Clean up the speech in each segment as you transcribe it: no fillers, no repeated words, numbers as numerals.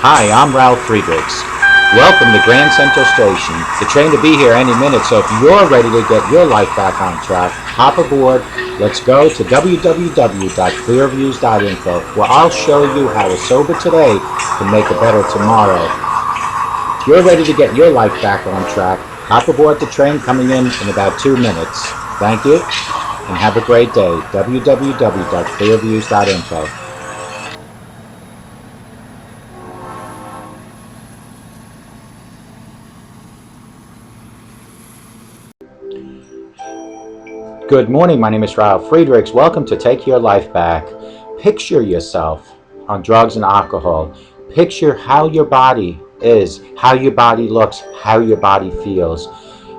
Hi, I'm Ralf Friedrichs. Welcome to Grand Central Station. The train to be here any minute, so if you're ready to get your life back on track, hop aboard. Let's go to www.clearviews.info, where I'll show you how a sober today can make a better tomorrow. If you're ready to get your life back on track, hop aboard the train coming in about 2 minutes. Thank you, and have a great day. www.clearviews.info. Good morning, my name is Ralf Friedrichs. Welcome to Take Your Life Back. Picture yourself on drugs and alcohol. Picture how your body is, how your body looks, how your body feels.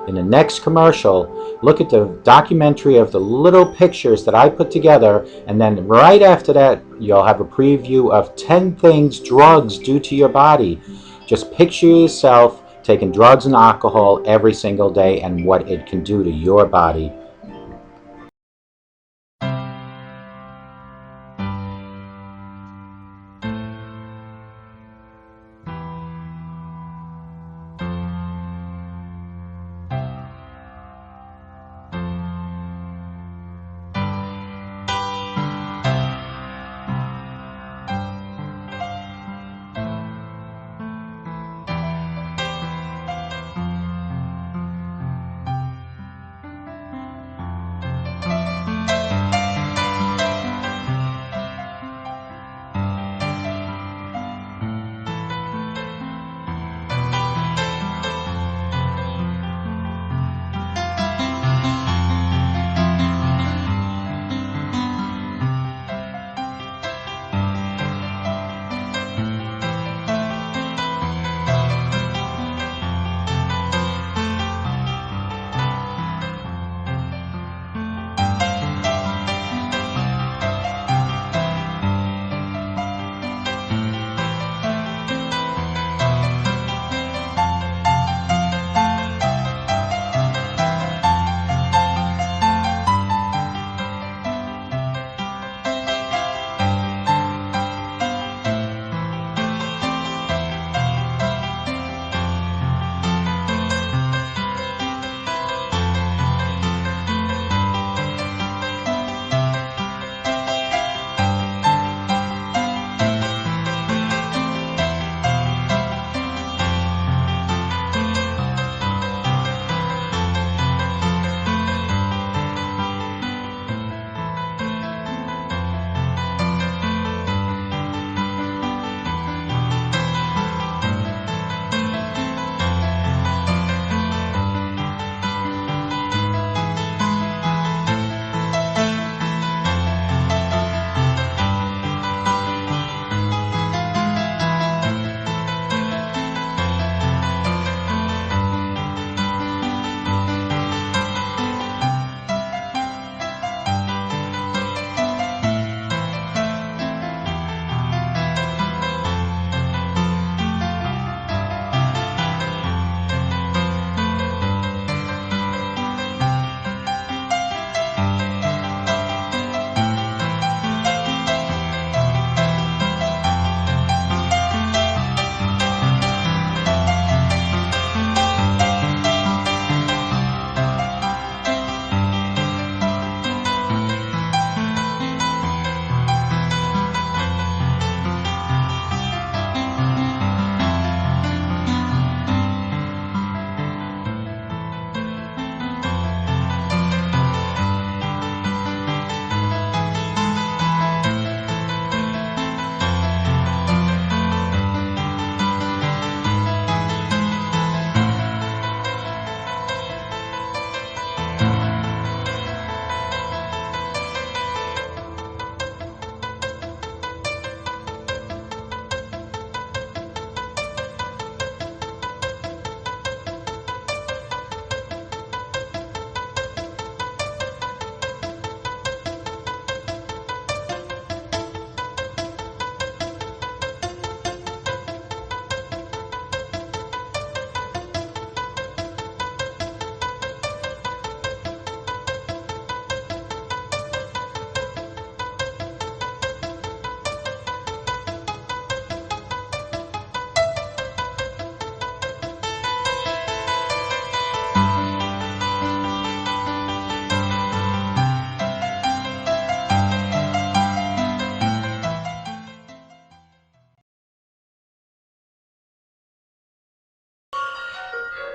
In the next commercial, look at the documentary of the little pictures that I put together, and then right after that, you'll have a preview of 10 things drugs do to your body. Just picture yourself taking drugs and alcohol every single day and what it can do to your body.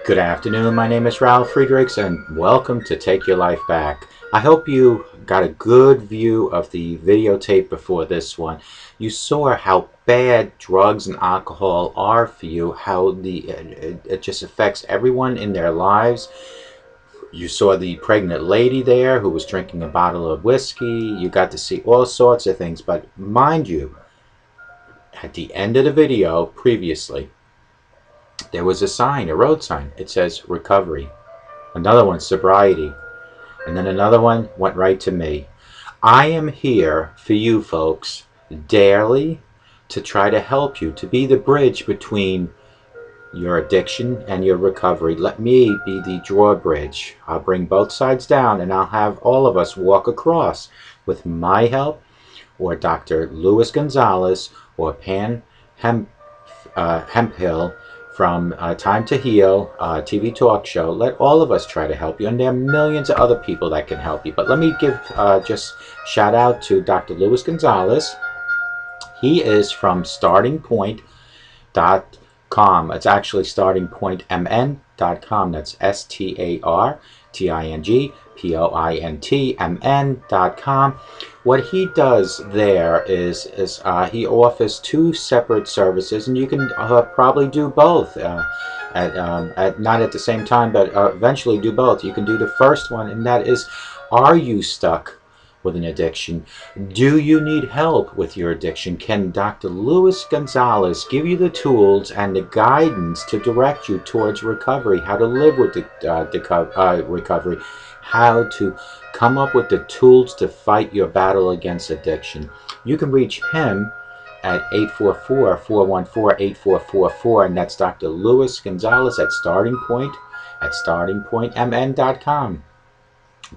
Good afternoon, my name is Ralf Friedrichs and welcome to Take Your Life Back. I hope you got a good view of the videotape before this one. You saw how bad drugs and alcohol are for you, how it just affects everyone in their lives. You saw the pregnant lady there who was drinking a bottle of whiskey. You got to see all sorts of things, but mind you, at the end of the video previously, there was a sign, a road sign. It says recovery. Another one, sobriety. And then another one went right to me. I am here for you folks daily to try to help you, to be the bridge between your addiction and your recovery. Let me be the drawbridge. I'll bring both sides down and I'll have all of us walk across with my help or Dr. Luis Gonzalez or Pam Hemphill from Time to Heal TV talk show. Let all of us try to help you, and there are millions of other people that can help you. But let me give just shout out to Dr. Luis Gonzalez. He is from startingpoint.com. It's actually startingpointmn.com. That's startingpointmn.com. What he does there is he offers two separate services, and you can probably do both not at the same time, but eventually do both. You can do the first one, and that is, are you stuck with an addiction? Do you need help with your addiction? Can Dr. Luis Gonzalez give you the tools and the guidance to direct you towards recovery, how to live with the recovery, how to come up with the tools to fight your battle against addiction? You can reach him at 844-414-8444, and that's Dr. Luis Gonzalez at startingpointmn.com.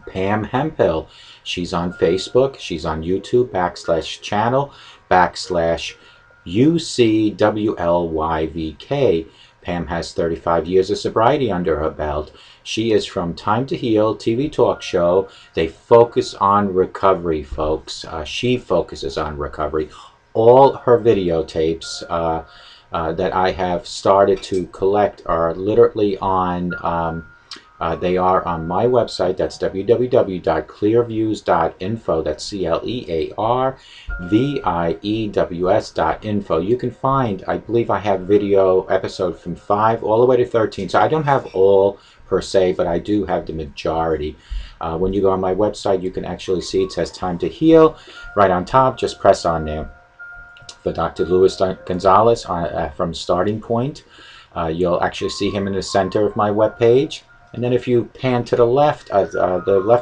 Pam Hemphill, she's on Facebook, she's on YouTube, /channel/UCWLYVK. Pam has 35 years of sobriety under her belt. She is from Time to Heal TV talk show. They focus on recovery, folks. She focuses on recovery. All her videotapes that I have started to collect are literally on they are on my website. That's www.clearviews.info. That's CLEARVIEWS.info. You can find, I believe I have video episode from 5 all the way to 13. So I don't have all per se, but I do have the majority. When you go on my website, you can actually see it says Time to Heal right on top. Just press on there. For Dr. Luis Gonzalez from Starting Point, you'll actually see him in the center of my webpage. And then if you pan to the left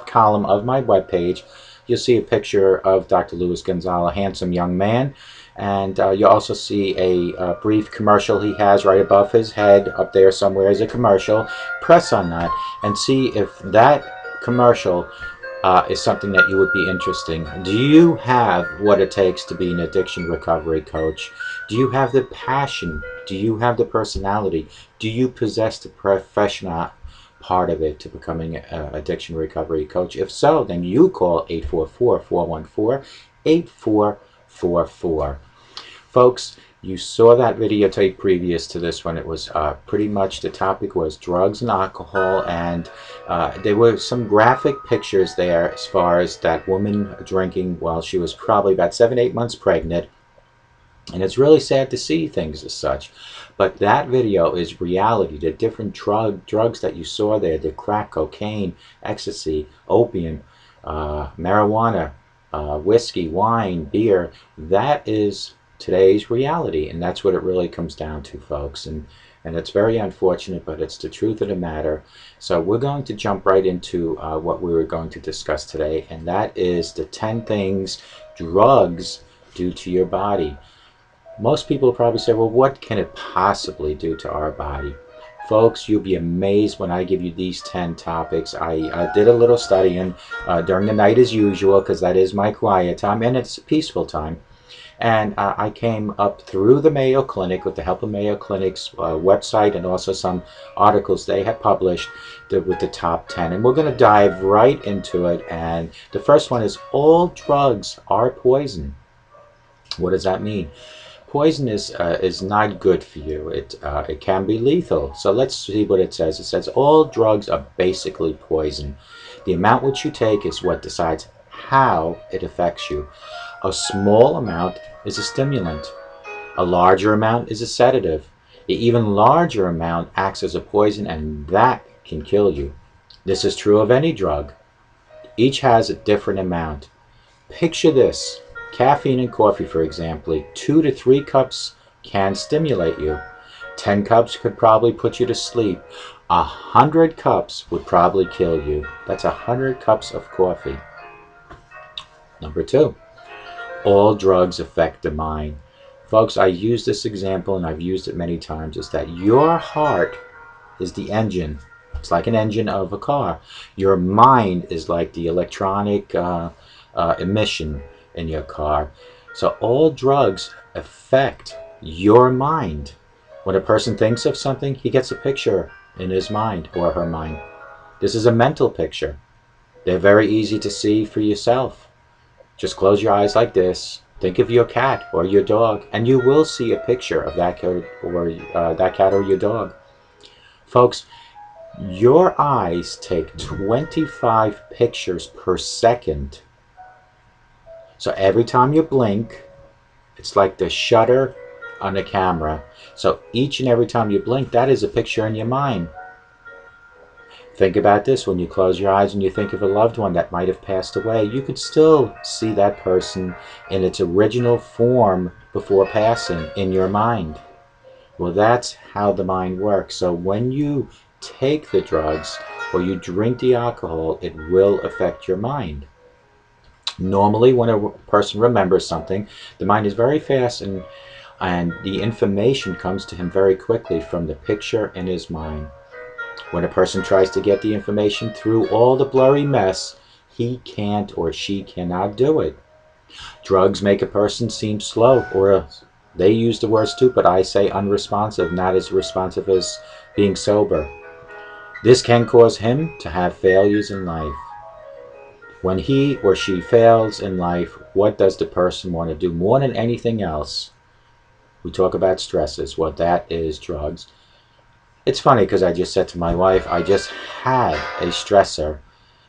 column of my webpage, you'll see a picture of Dr. Luis Gonzalez, a handsome young man. And you'll also see a brief commercial he has right above his head. Up there somewhere is a commercial. Press on that and see if that commercial is something that you would be interested in. Do you have what it takes to be an addiction recovery coach? Do you have the passion? Do you have the personality? Do you possess the professional part of it to becoming an addiction recovery coach? If so, then you call 844-414-8444. Folks, you saw that videotape previous to this one. It was pretty much, the topic was drugs and alcohol, and there were some graphic pictures there as far as that woman drinking while she was probably about 7-8 months pregnant. And it's really sad to see things as such. But that video is reality. The different drugs that you saw there, the crack, cocaine, ecstasy, opium, marijuana, whiskey, wine, beer, that is today's reality. And that's what it really comes down to, folks. And it's very unfortunate, but it's the truth of the matter. So we're going to jump right into what we were going to discuss today. And that is the 10 things drugs do to your body. Most people probably say, well, what can it possibly do to our body? Folks, you'll be amazed when I give you these 10 topics. I did a little studying during the night as usual, because that is my quiet time and it's a peaceful time. And I came up through the Mayo Clinic with the help of Mayo Clinic's website and also some articles they have published with the top 10. And we're going to dive right into it. And the first one is, all drugs are poison. What does that mean? Poison is not good for you. It can be lethal. So let's see what it says. It says all drugs are basically poison. The amount which you take is what decides how it affects you. A small amount is a stimulant. A larger amount is a sedative. An even larger amount acts as a poison, and that can kill you. This is true of any drug. Each has a different amount. Picture this. Caffeine in coffee, for example, 2 to 3 cups can stimulate you. 10 cups could probably put you to sleep. 100 cups would probably kill you. That's 100 cups of coffee. Number 2, all drugs affect the mind. Folks, I use this example, and I've used it many times, is that your heart is the engine. It's like an engine of a car. Your mind is like the electronic emission in your car. So all drugs affect your mind. When a person thinks of something, he gets a picture in his mind or her mind. This is a mental picture. They're very easy to see for yourself. Just close your eyes like this. Think of your cat or your dog, and you will see a picture of that cat or your dog. Folks, your eyes take 25 pictures per second. So every time you blink, it's like the shutter on a camera. So each and every time you blink, that is a picture in your mind. Think about this. When you close your eyes and you think of a loved one that might have passed away, you could still see that person in its original form before passing in your mind. Well, that's how the mind works. So when you take the drugs or you drink the alcohol, it will affect your mind. Normally, when a person remembers something, the mind is very fast, and the information comes to him very quickly from the picture in his mind. When a person tries to get the information through all the blurry mess, he can't or she cannot do it. Drugs make a person seem slow, or they use the word stupid. I say unresponsive, not as responsive as being sober. This can cause him to have failures in life. When he or she fails in life, what does the person want to do more than anything else? We talk about stresses. Well, that is drugs. It's funny because I just said to my wife, I just had a stressor,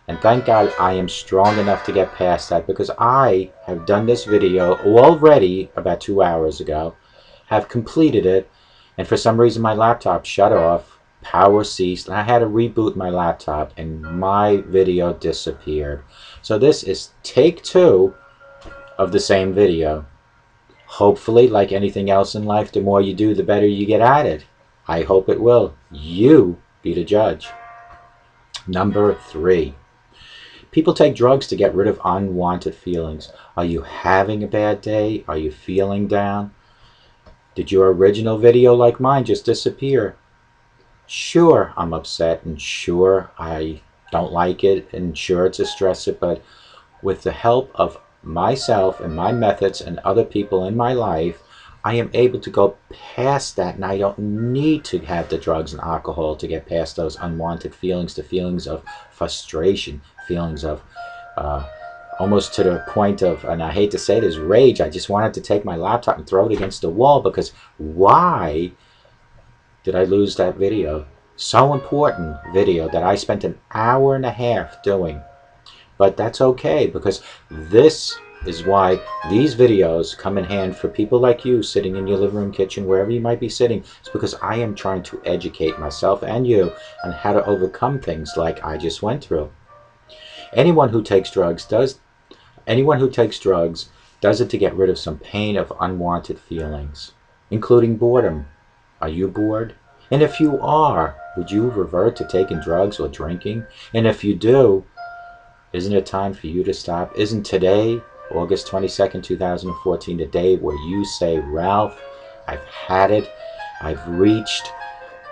and thank God I am strong enough to get past that, because I have done this video already about 2 hours ago, have completed it, and for some reason my laptop shut off, power ceased, and I had to reboot my laptop, and my video disappeared. So this is take 2 of the same video. Hopefully, like anything else in life, the more you do, the better you get at it. I hope it will. You be the judge. Number 3. People take drugs to get rid of unwanted feelings. Are you having a bad day? Are you feeling down? Did your original video, like mine, just disappear? Sure, I'm upset, and sure, I don't like it, and sure, it's a stressor, but with the help of myself and my methods and other people in my life, I am able to go past that, and I don't need to have the drugs and alcohol to get past those unwanted feelings, the feelings of frustration, feelings of almost to the point of, and I hate to say this, rage. I just wanted to take my laptop and throw it against the wall, because why did I lose that video? So important video that I spent an hour and a half doing. But that's okay, because this is why these videos come in hand for people like you sitting in your living room, kitchen, wherever you might be sitting. It's because I am trying to educate myself and you on how to overcome things like I just went through. Anyone who takes drugs does it to get rid of some pain of unwanted feelings, including boredom. Are you bored? And if you are, would you revert to taking drugs or drinking? And if you do, isn't it time for you to stop? Isn't today, August 22nd, 2014, the day where you say, Ralph, I've had it. I've reached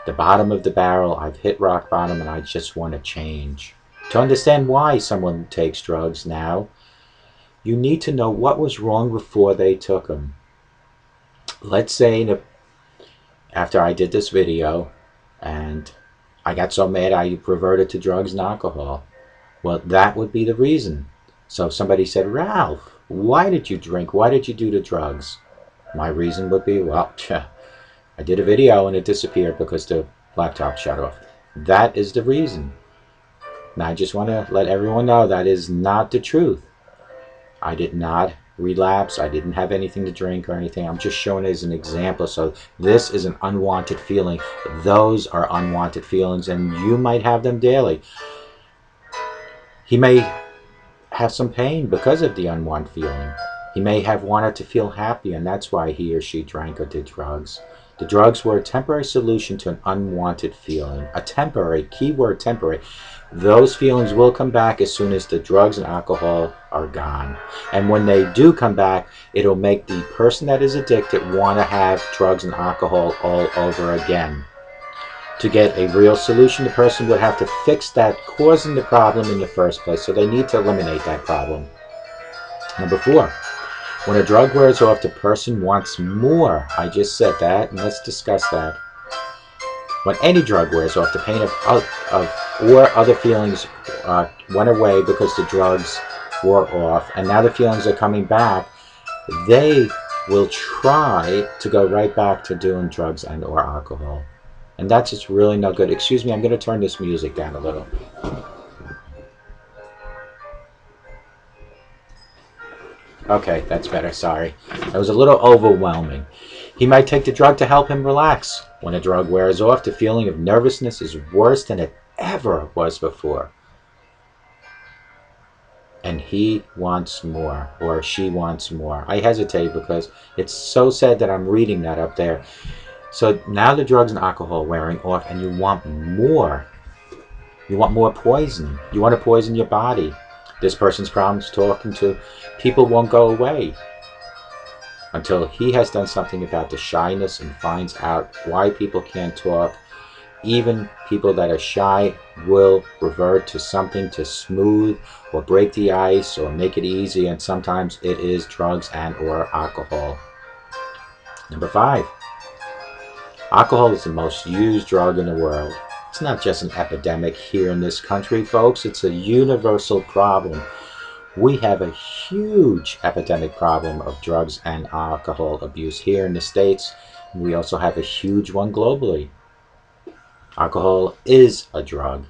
the bottom of the barrel. I've hit rock bottom, and I just want to change. To understand why someone takes drugs now, you need to know what was wrong before they took them. Let's say after I did this video and I got so mad I reverted to drugs and alcohol. Well, that would be the reason. So if somebody said, Ralph, why did you drink? Why did you do the drugs? My reason would be, well, I did a video and it disappeared because the laptop shut off. That is the reason. And I just want to let everyone know that is not the truth. I did not relapse. I didn't have anything to drink or anything. I'm just showing it as an example. So this is an unwanted feeling. Those are unwanted feelings, and you might have them daily. He may have some pain because of the unwanted feeling. He may have wanted to feel happy, and that's why he or she drank or did drugs. The drugs were a temporary solution to an unwanted feeling. A temporary, keyword temporary. Those feelings will come back as soon as the drugs and alcohol are gone. And when they do come back, it'll make the person that is addicted want to have drugs and alcohol all over again. To get a real solution, the person would have to fix that causing the problem in the first place. So they need to eliminate that problem. Number 4, when a drug wears off, the person wants more. I just said that, and let's discuss that. When any drug wears off, the pain or other feelings went away because the drugs wore off, and now the feelings are coming back. They will try to go right back to doing drugs and or alcohol. And that's just really no good. Excuse me, I'm going to turn this music down a little. Okay, that's better, sorry. That was a little overwhelming. He might take the drug to help him relax. When a drug wears off, the feeling of nervousness is worse than it ever was before. And he wants more, or she wants more. I hesitate because it's so sad that I'm reading that up there. So now the drugs and alcohol wearing off, and you want more. You want more poison. You want to poison your body. This person's problems talking to people won't go away until he has done something about the shyness and finds out why people can't talk. Even people that are shy will revert to something to smooth or break the ice or make it easy, and sometimes it is drugs and or alcohol. Number 5, alcohol is the most used drug in the world. It's not just an epidemic here in this country, folks. It's a universal problem. We have a huge epidemic problem of drugs and alcohol abuse here in the States. We also have a huge one globally. Alcohol is a drug.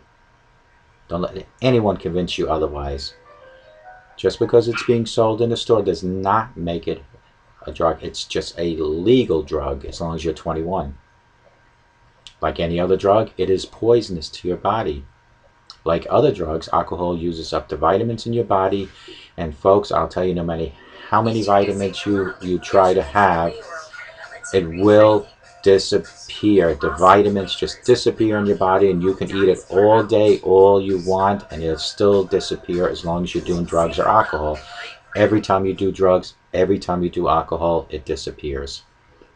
Don't let anyone convince you otherwise. Just because it's being sold in a store does not make it a drug. It's just a legal drug as long as you're 21. Like any other drug, it is poisonous to your body. Like other drugs, alcohol uses up the vitamins in your body. And folks, I'll tell you, no matter how many vitamins you try to have, it will disappear. The vitamins just disappear in your body, and you can eat it all day, all you want, and it'll still disappear as long as you're doing drugs or alcohol. Every time you do drugs, every time you do alcohol, it disappears.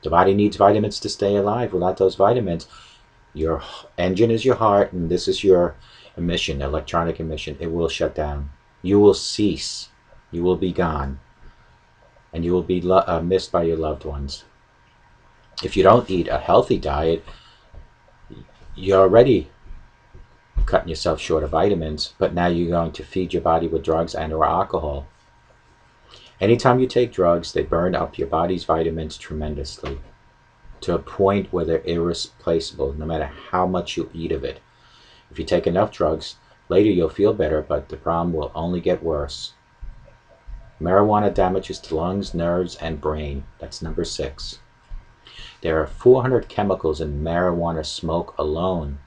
The body needs vitamins to stay alive. Without those vitamins, your engine is your heart, and this is your emission, electronic emission. It will shut down. You will cease. You will be gone. And you will be missed by your loved ones. If you don't eat a healthy diet, you're already cutting yourself short of vitamins, but now you're going to feed your body with drugs and or alcohol. Anytime you take drugs, they burn up your body's vitamins tremendously to a point where they're irreplaceable, no matter how much you eat of it. If you take enough drugs, later you'll feel better, but the problem will only get worse. Marijuana damages the lungs, nerves, and brain. That's number 6. There are 400 chemicals in marijuana smoke alone.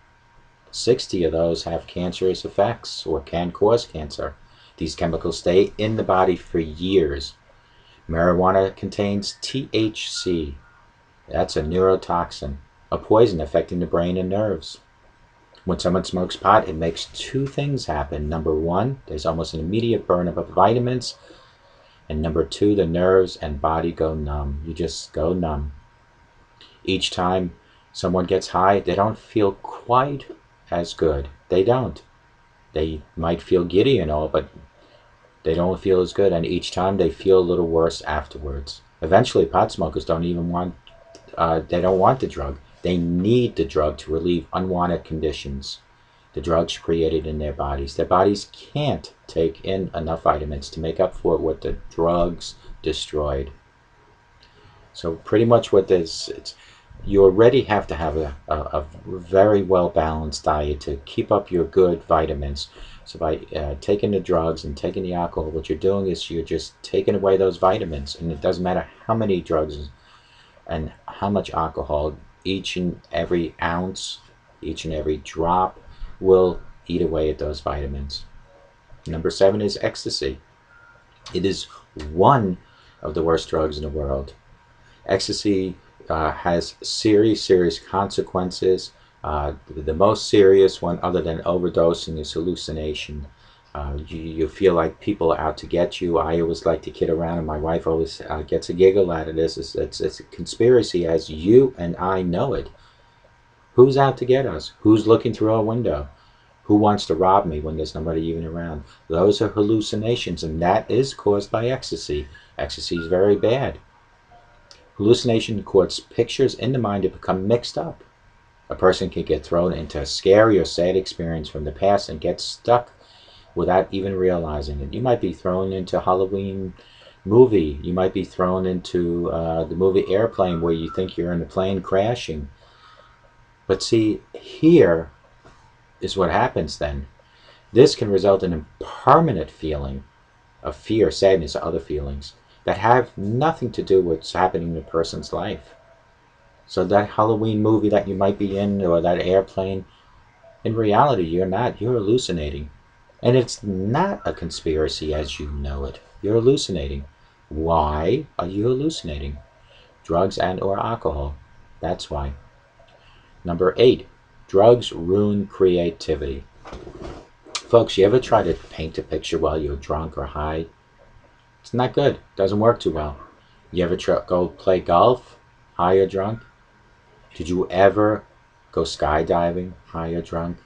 60 of those have cancerous effects or can cause cancer. These chemicals stay in the body for years. Marijuana contains THC. That's a neurotoxin, a poison affecting the brain and nerves. When someone smokes pot, it makes 2 things happen. Number 1, there's almost an immediate burn of vitamins. And number 2, the nerves and body go numb. You just go numb. Each time someone gets high, they don't feel quite as good. They don't. They might feel giddy and all, but they don't feel as good. And each time they feel a little worse afterwards. Eventually, pot smokers don't even want, they don't want the drug. They need the drug to relieve unwanted conditions. The drugs created in their bodies. Their bodies can't take in enough vitamins to make up for what the drugs destroyed. So pretty much what this, you already have to have a very well balanced diet to keep up your good vitamins. So by taking the drugs and taking the alcohol, what you're doing is you're just taking away those vitamins, and it doesn't matter how many drugs and how much alcohol, each and every ounce, each and every drop will eat away at those vitamins. Number 7 is ecstasy. It is one of the worst drugs in the world. Ecstasy has serious consequences. The most serious one, other than overdosing, is hallucination. You feel like people are out to get you. I always like to kid around, and my wife always gets a giggle out of this. It's a conspiracy as you and I know it. Who's out to get us? Who's looking through our window? Who wants to rob me when there's nobody even around? Those are hallucinations, and that is caused by ecstasy. Ecstasy is very bad. Hallucination causes pictures in the mind to become mixed up. A person can get thrown into a scary or sad experience from the past and get stuck without even realizing it. You might be thrown into a Halloween movie. You might be thrown into the movie Airplane, where you think you're in a plane crashing. But see, here is what happens then. This can result in a permanent feeling of fear, sadness, or other feelings that have nothing to do with what's happening in a person's life. So that Halloween movie that you might be in, or that airplane, in reality, you're not. You're hallucinating. And it's not a conspiracy as you know it. You're hallucinating. Why are you hallucinating? Drugs and or alcohol. That's why. Number 8, drugs ruin creativity. Folks, you ever try to paint a picture while you're drunk or high? It's not good. Doesn't work too well. You ever go play golf, high or drunk? Did you ever go skydiving, high or drunk?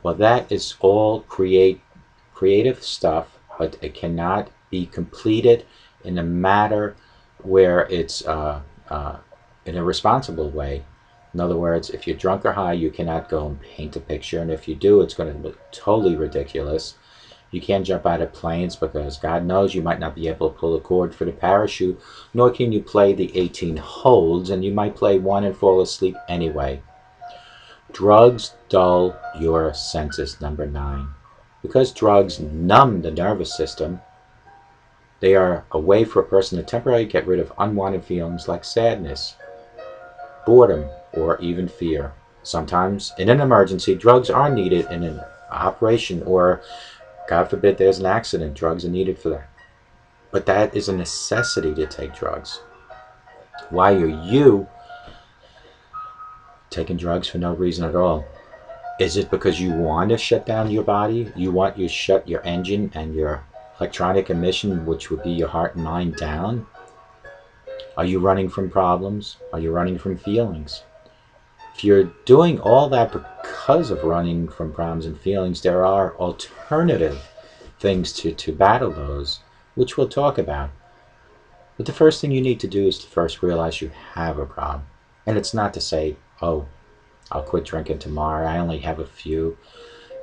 Well, that is all creative stuff, but it cannot be completed in a matter where it's in a responsible way. In other words, if you're drunk or high, you cannot go and paint a picture, and if you do, it's going to look totally ridiculous. You can't jump out of planes because God knows you might not be able to pull a cord for the parachute, nor can you play the 18 holes, and you might play one and fall asleep anyway. Drugs dull your senses, number 9. Because drugs numb the nervous system, they are a way for a person to temporarily get rid of unwanted feelings like sadness, boredom, or even fear. Sometimes, in an emergency, drugs are needed in an operation, or God forbid there's an accident. Drugs are needed for that. But that is a necessity to take drugs. Why are you taking drugs for no reason at all? Is it because you want to shut down your body? You want to shut your engine and your electronic emission, which would be your heart and mind, down? Are you running from problems? Are you running from feelings? If you're doing all that because of running from problems and feelings, there are alternative things to battle those, which we'll talk about. But the first thing you need to do is to first realize you have a problem. And it's not to say, oh, I'll quit drinking tomorrow, I only have a few.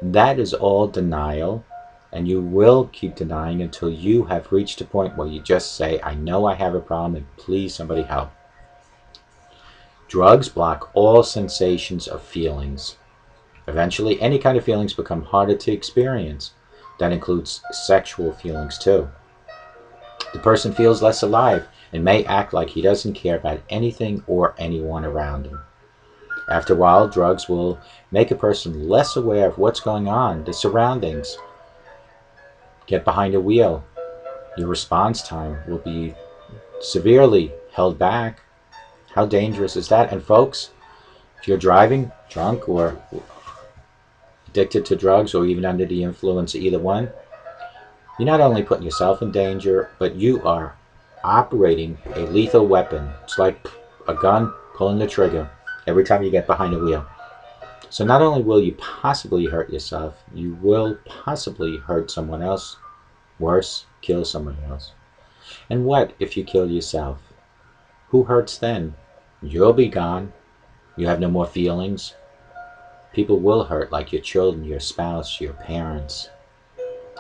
That is all denial, and you will keep denying until you have reached a point where you just say, I know I have a problem and please somebody help. Drugs block all sensations of feelings. Eventually, any kind of feelings become harder to experience. That includes sexual feelings too. The person feels less alive and may act like he doesn't care about anything or anyone around him. After a while, drugs will make a person less aware of what's going on, the surroundings. Get behind a wheel. Your response time will be severely held back. How dangerous is that? And folks, if you're driving drunk or addicted to drugs or even under the influence of either one, you're not only putting yourself in danger, but you are operating a lethal weapon. It's like a gun pulling the trigger every time you get behind a wheel. So not only will you possibly hurt yourself, you will possibly hurt someone else. Worse, kill someone else. And what if you kill yourself? Who hurts then? You'll be gone. You have no more feelings. People will hurt, like your children, your spouse, your parents.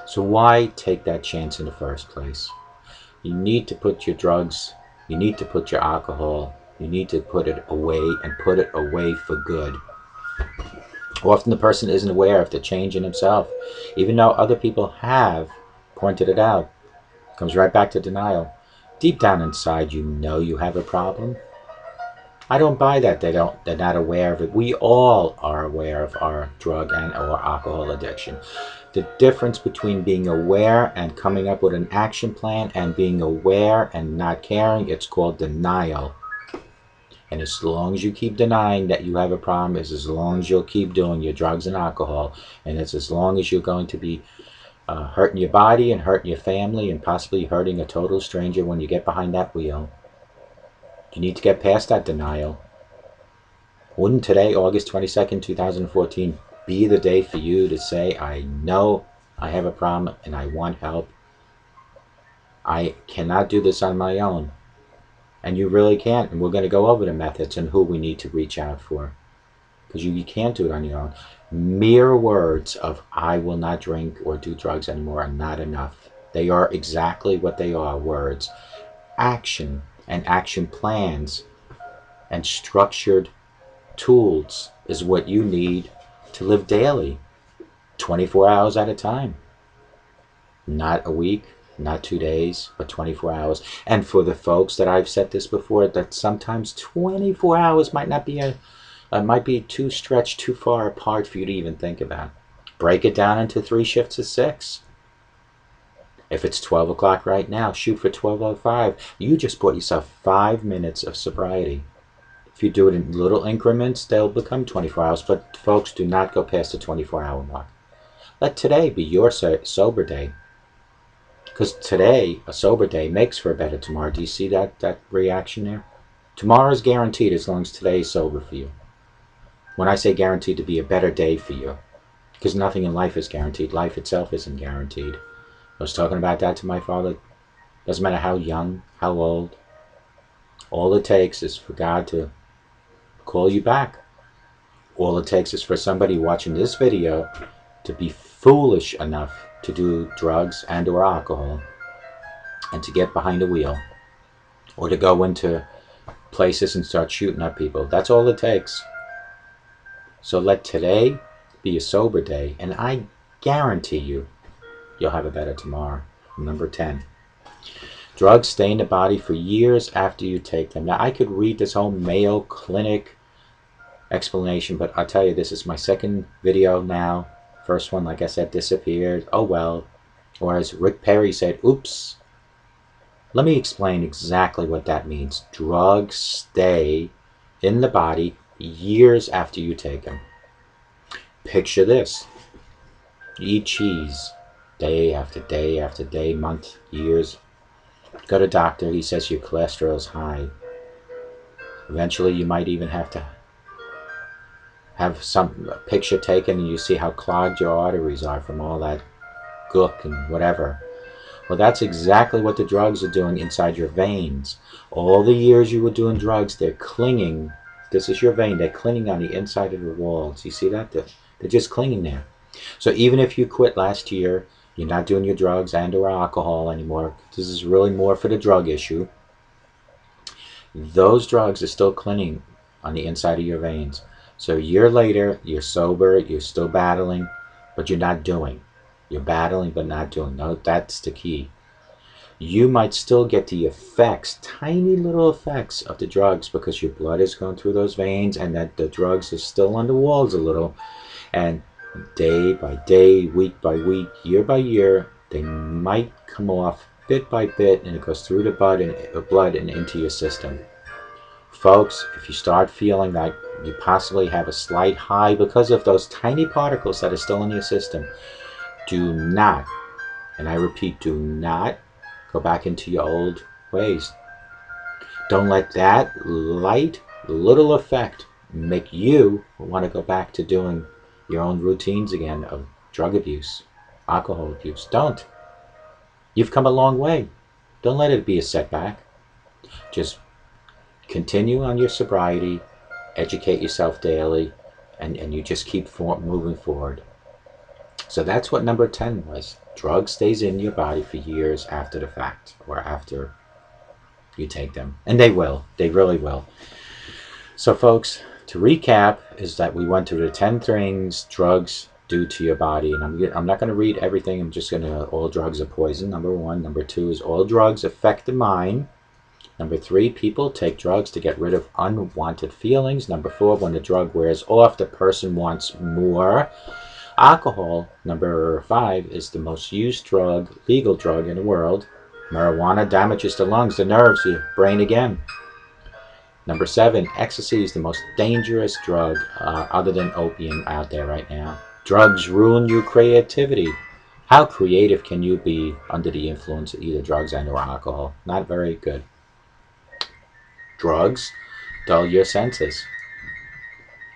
So why take that chance in the first place? You need to put your drugs You need to put your alcohol, you need to put it away, and put it away for good. Often the person isn't aware of the change in himself, even though other people have pointed it out. It comes right back to denial. Deep down inside, you know you have a problem. I don't buy that they're not aware of it. We all are aware of our drug and or alcohol addiction. The difference between being aware and coming up with an action plan and being aware and not caring, it's called denial. And as long as you keep denying that you have a problem, is as long as you'll keep doing your drugs and alcohol, and it's as long as you're going to be hurting your body and hurting your family and possibly hurting a total stranger when you get behind that wheel. You need to get past that denial. Wouldn't today, August 22nd, 2014, be the day for you to say, I know I have a problem and I want help. I cannot do this on my own. And you really can't. And we're going to go over the methods and who we need to reach out for. Because you can't do it on your own. Mere words of I will not drink or do drugs anymore are not enough. They are exactly what they are, words. Action and action plans and structured tools is what you need to live daily, 24 hours at a time. Not a week, not 2 days, but 24 hours. And for the folks that I've said this before, that sometimes 24 hours might not be might be too stretched too far apart for you to even think about. Break it down into 3 shifts of 6. If it's 12 o'clock right now, shoot for 12:05. You just bought yourself 5 minutes of sobriety. If you do it in little increments, they'll become 24 hours. But folks, do not go past the 24-hour mark. Let today be your sober day. Because today, a sober day, makes for a better tomorrow. Do you see that reaction there? Tomorrow is guaranteed as long as today is sober for you. When I say guaranteed, to be a better day for you. Because nothing in life is guaranteed. Life itself isn't guaranteed. I was talking about that to my father. Doesn't matter how young, how old. All it takes is for God to call you back. All it takes is for somebody watching this video to be foolish enough to do drugs and or alcohol and to get behind a wheel or to go into places and start shooting up people. That's all it takes. So let today be a sober day, and I guarantee you'll have a better tomorrow. Number 10. Drugs stay in the body for years after you take them. Now, I could read this whole Mayo Clinic explanation, but I'll tell you, this is my second video now. First one, like I said, disappeared. Oh well. Or as Rick Perry said, oops. Let me explain exactly what that means. Drugs stay in the body years after you take them. Picture this. You eat cheese day after day after day, month, years. Go to doctor, he says your cholesterol is high. Eventually you might even have to have some picture taken and you see how clogged your arteries are from all that gook and whatever. Well, that's exactly what the drugs are doing inside your veins. All the years you were doing drugs, they're clinging. This is your vein. They're clinging on the inside of the walls. You see that? They're just clinging there. So even if you quit last year, you're not doing your drugs and or alcohol anymore. This is really more for the drug issue. Those drugs are still clinging on the inside of your veins. So a year later, you're sober, you're still battling, but you're not doing. You're battling but not doing. No, that's the key. You might still get the effects, tiny little effects of the drugs because your blood is going through those veins and that the drugs are still on the walls a little. And day by day, week by week, year by year, they might come off bit by bit and it goes through the blood and into your system. Folks, if you start feeling like you possibly have a slight high because of those tiny particles that are still in your system, do not, and I repeat, do not go back into your old ways. Don't let that light little effect make you want to go back to doing your own routines again of drug abuse, alcohol abuse. Don't. You've come a long way. Don't let it be a setback. Just continue on your sobriety, educate yourself daily, and you just keep moving forward. So that's what number 10 was. Drug stays in your body for years after the fact, or after you take them. And they will. They really will. So, folks, to recap is that we went through the 10 things drugs do to your body. And I'm not going to read everything. I'm just going to, all drugs are poison, number 1. Number 2 is all drugs affect the mind. Number 3, people take drugs to get rid of unwanted feelings. Number 4, when the drug wears off, the person wants more. Alcohol, number 5, is the most used drug, legal drug in the world. Marijuana damages the lungs, the nerves, the brain again. Number 7, ecstasy is the most dangerous drug other than opium out there right now. Drugs ruin your creativity. How creative can you be under the influence of either drugs and or alcohol? Not very good. Drugs dull your senses.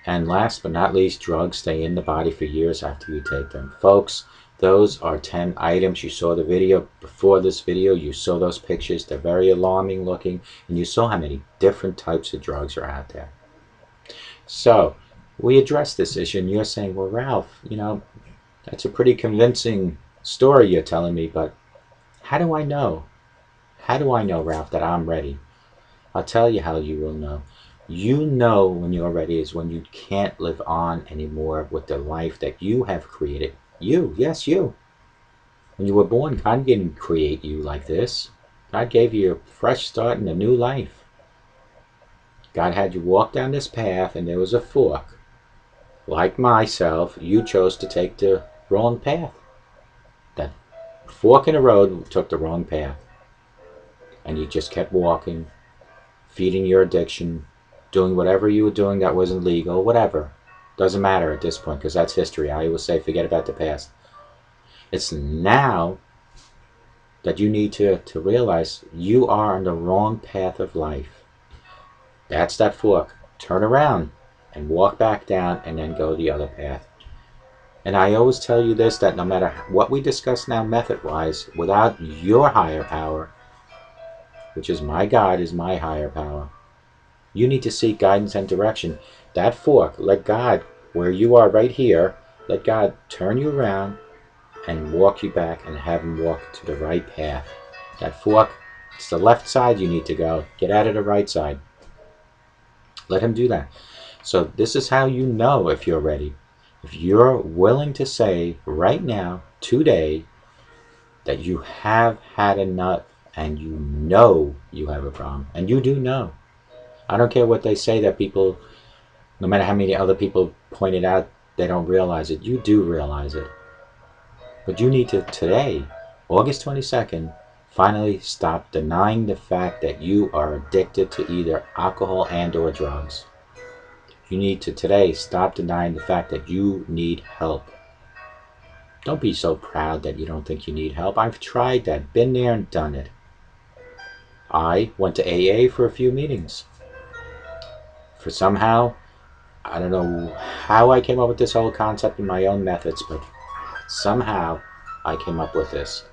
And last but not least, drugs stay in the body for years after you take them. Folks, those are 10 items. You saw the video before this video. You saw those pictures. They're very alarming looking. And you saw how many different types of drugs are out there. So we addressed this issue, and you're saying, well, Ralph, you know, that's a pretty convincing story you're telling me, but how do I know? How do I know, Ralph, that I'm ready? I'll tell you how you will know. You know when you're ready is when you can't live on anymore with the life that you have created. You, yes, you. When you were born, God didn't create you like this. God gave you a fresh start and a new life. God had you walk down this path and there was a fork. Like myself, you chose to take the wrong path. That fork in the road took the wrong path. And you just kept walking, feeding your addiction, doing whatever you were doing that wasn't legal, whatever. Doesn't matter at this point because that's history. I always say forget about the past. It's now that you need to realize you are on the wrong path of life. That's that fork. Turn around and walk back down and then go the other path. And I always tell you this, that no matter what we discuss now method-wise, without your higher power, which is my God, is my higher power, you need to seek guidance and direction. That fork, let God, where you are right here, let God turn you around and walk you back and have him walk to the right path. That fork, it's the left side you need to go. Get out of the right side. Let him do that. So this is how you know if you're ready. If you're willing to say right now, today, that you have had enough and you know you have a problem. And you do know. I don't care what they say that people, no matter how many other people point it out, they don't realize it. You do realize it. But you need to today, August 22nd, finally stop denying the fact that you are addicted to either alcohol and or drugs. You need to today stop denying the fact that you need help. Don't be so proud that you don't think you need help. I've tried that, been there and done it. I went to AA for a few meetings. For somehow, I don't know how I came up with this whole concept in my own methods, but somehow I came up with this.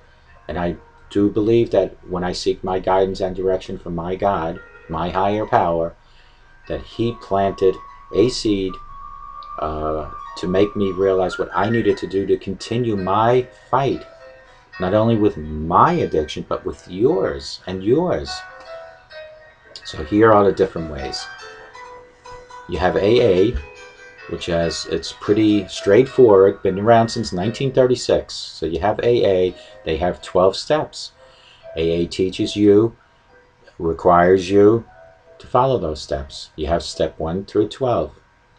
And I do believe that when I seek my guidance and direction from my God, my higher power, that he planted a seed to make me realize what I needed to do to continue my fight, not only with my addiction, but with yours and yours. So here are the different ways. You have AA, which it's pretty straightforward, been around since 1936. So you have AA, they have 12 steps. AA teaches you, requires you to follow those steps. You have step 1 through 12.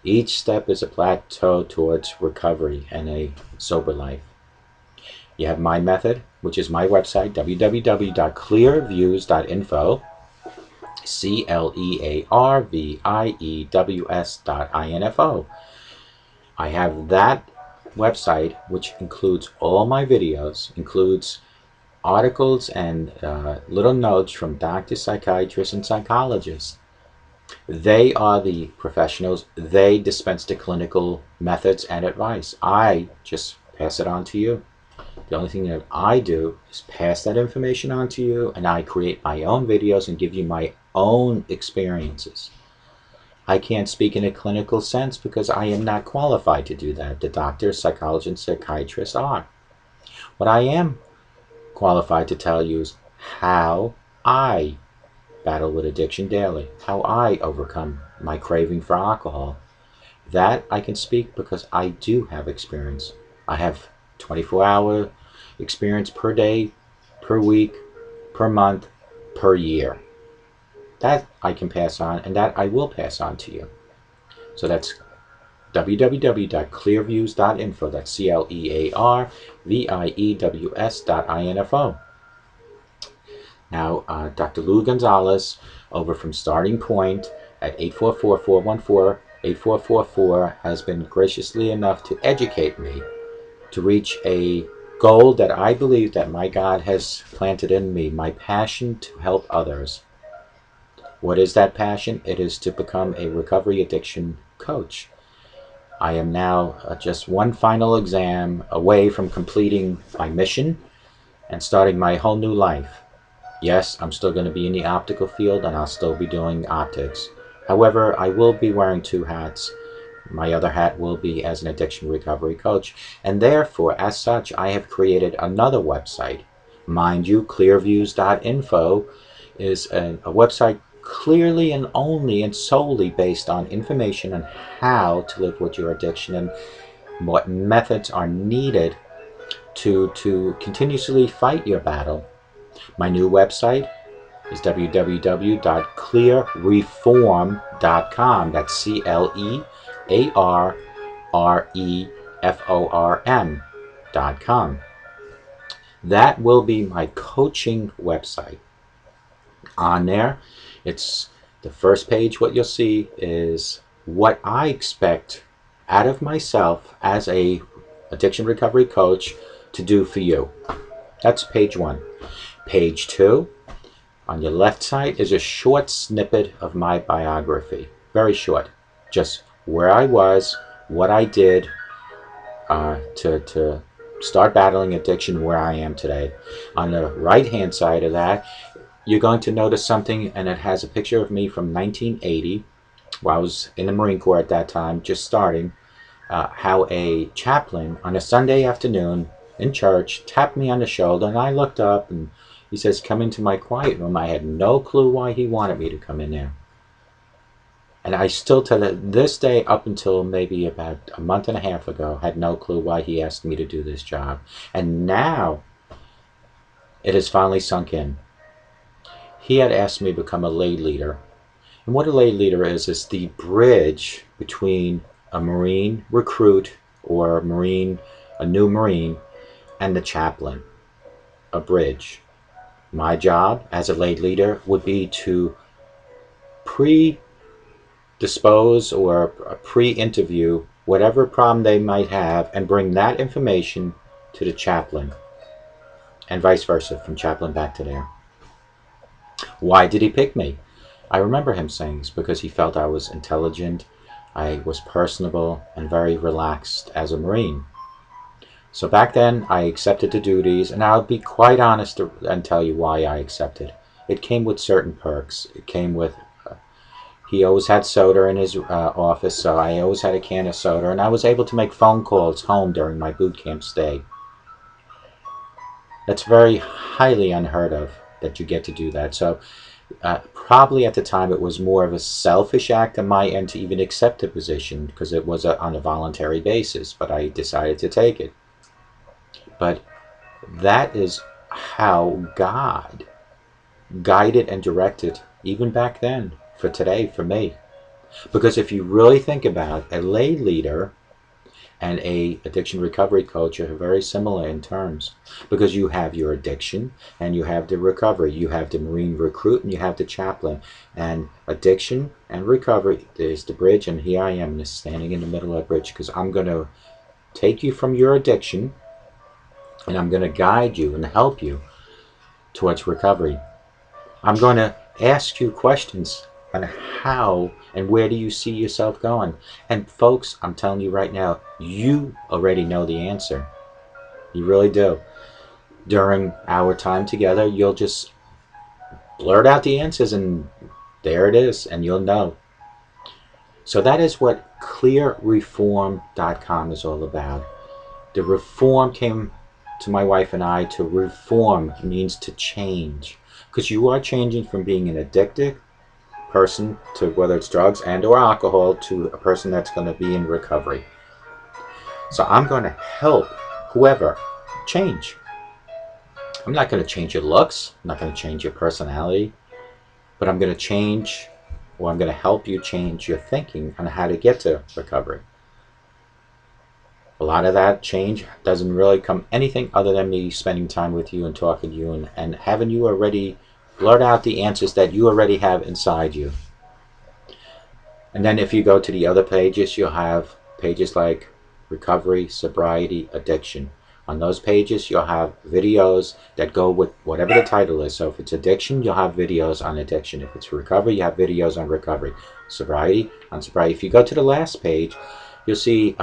Each step is a plateau towards recovery and a sober life. You have my method, which is my website, www.clearviews.info, CLEARVIEWS.info. I have that website, which includes all my videos, includes articles and little notes from doctors, psychiatrists, and psychologists. They are the professionals. They dispense the clinical methods and advice. I just pass it on to you. The only thing that I do is pass that information on to you, and I create my own videos and give you my own experiences. I can't speak in a clinical sense because I am not qualified to do that. The doctors, psychologists, and psychiatrists are. What I am qualified to tell you is how I battle with addiction daily, how I overcome my craving for alcohol. That I can speak because I do have experience. I have 24-hour experience per day, per week, per month, per year. That I can pass on, and that I will pass on to you. So that's www.clearviews.info. That's CLEARVIEWS.info. Now, Dr. Lou Gonzalez over from Starting Point at 844-414-8444 has been graciously enough to educate me to reach a goal that I believe that my God has planted in me, my passion to help others. What is that passion? It is to become a recovery addiction coach. I am now just one final exam away from completing my mission and starting my whole new life. Yes, I'm still going to be in the optical field and I'll still be doing optics. However, I will be wearing two hats. My other hat will be as an addiction recovery coach. And therefore, as such, I have created another website. Mind you, clearviews.info is a website clearly and only and solely based on information on how to live with your addiction and what methods are needed to continuously fight your battle. My new website is www.clearreform.com. That's CLEARREFORM.com. That will be my coaching website. On there, it's the first page. What you'll see is what I expect out of myself as a addiction recovery coach to do for you. That's page 1. Page 2, on your left side, is a short snippet of my biography. Very short. Just where I was, what I did to start battling addiction, where I am today. On the right-hand side of that, you're going to notice something, and it has a picture of me from 1980, while I was in the Marine Corps at that time, just starting, how a chaplain on a Sunday afternoon in church tapped me on the shoulder, and I looked up, and he says, "Come into my quiet room." I had no clue why he wanted me to come in there. And I still, to this day, up until maybe about a month and a half ago, had no clue why he asked me to do this job. And now, it has finally sunk in. He had asked me to become a lay leader. And what a lay leader is the bridge between a Marine recruit or a new Marine, and the chaplain. A bridge. My job as a lay leader would be to predispose or pre-interview whatever problem they might have and bring that information to the chaplain, and vice versa, from chaplain back to there. Why did he pick me? I remember him saying it's because he felt I was intelligent, I was personable, and very relaxed as a Marine. So back then, I accepted the duties, and I'll be quite honest and tell you why I accepted. It came with certain perks. It came with, he always had soda in his office, so I always had a can of soda, and I was able to make phone calls home during my boot camp stay. That's very highly unheard of, that you get to do that. So probably at the time it was more of a selfish act on my end to even accept the position, because it was on a voluntary basis, but I decided to take it. But that is how God guided and directed, even back then, for today, for me. Because if you really think about it, a lay leader and a addiction recovery coach are very similar in terms, because you have your addiction and you have the recovery. You have the Marine recruit and you have the chaplain. And addiction and recovery is the bridge, and here I am standing in the middle of the bridge, because I'm going to take you from your addiction and I'm going to guide you and help you towards recovery. I'm going to ask you questions on how and where do you see yourself going. And folks, I'm telling you right now, you already know the answer. You really do. During our time together, you'll just blurt out the answers, and there it is, and you'll know. So that is what clearreform.com is all about. The reform came to my wife and I. To reform means to change. because you are changing from being an addicted person to whether it's drugs and or alcohol to a person that's going to be in recovery. So I'm going to help whoever change. I'm not going to change your looks. I'm not going to change your personality. But I'm going to change, or I'm going to help you change your thinking on how to get to recovery. A lot of that change doesn't really come anything other than me spending time with you and talking to you and having you already blurt out the answers that you already have inside you. And then if you go to the other pages, you'll have pages like recovery, sobriety, addiction. On those pages, you'll have videos that go with whatever the title is. So if it's addiction, you'll have videos on addiction. If it's recovery, you have videos on recovery. Sobriety, on sobriety. If you go to the last page, you'll see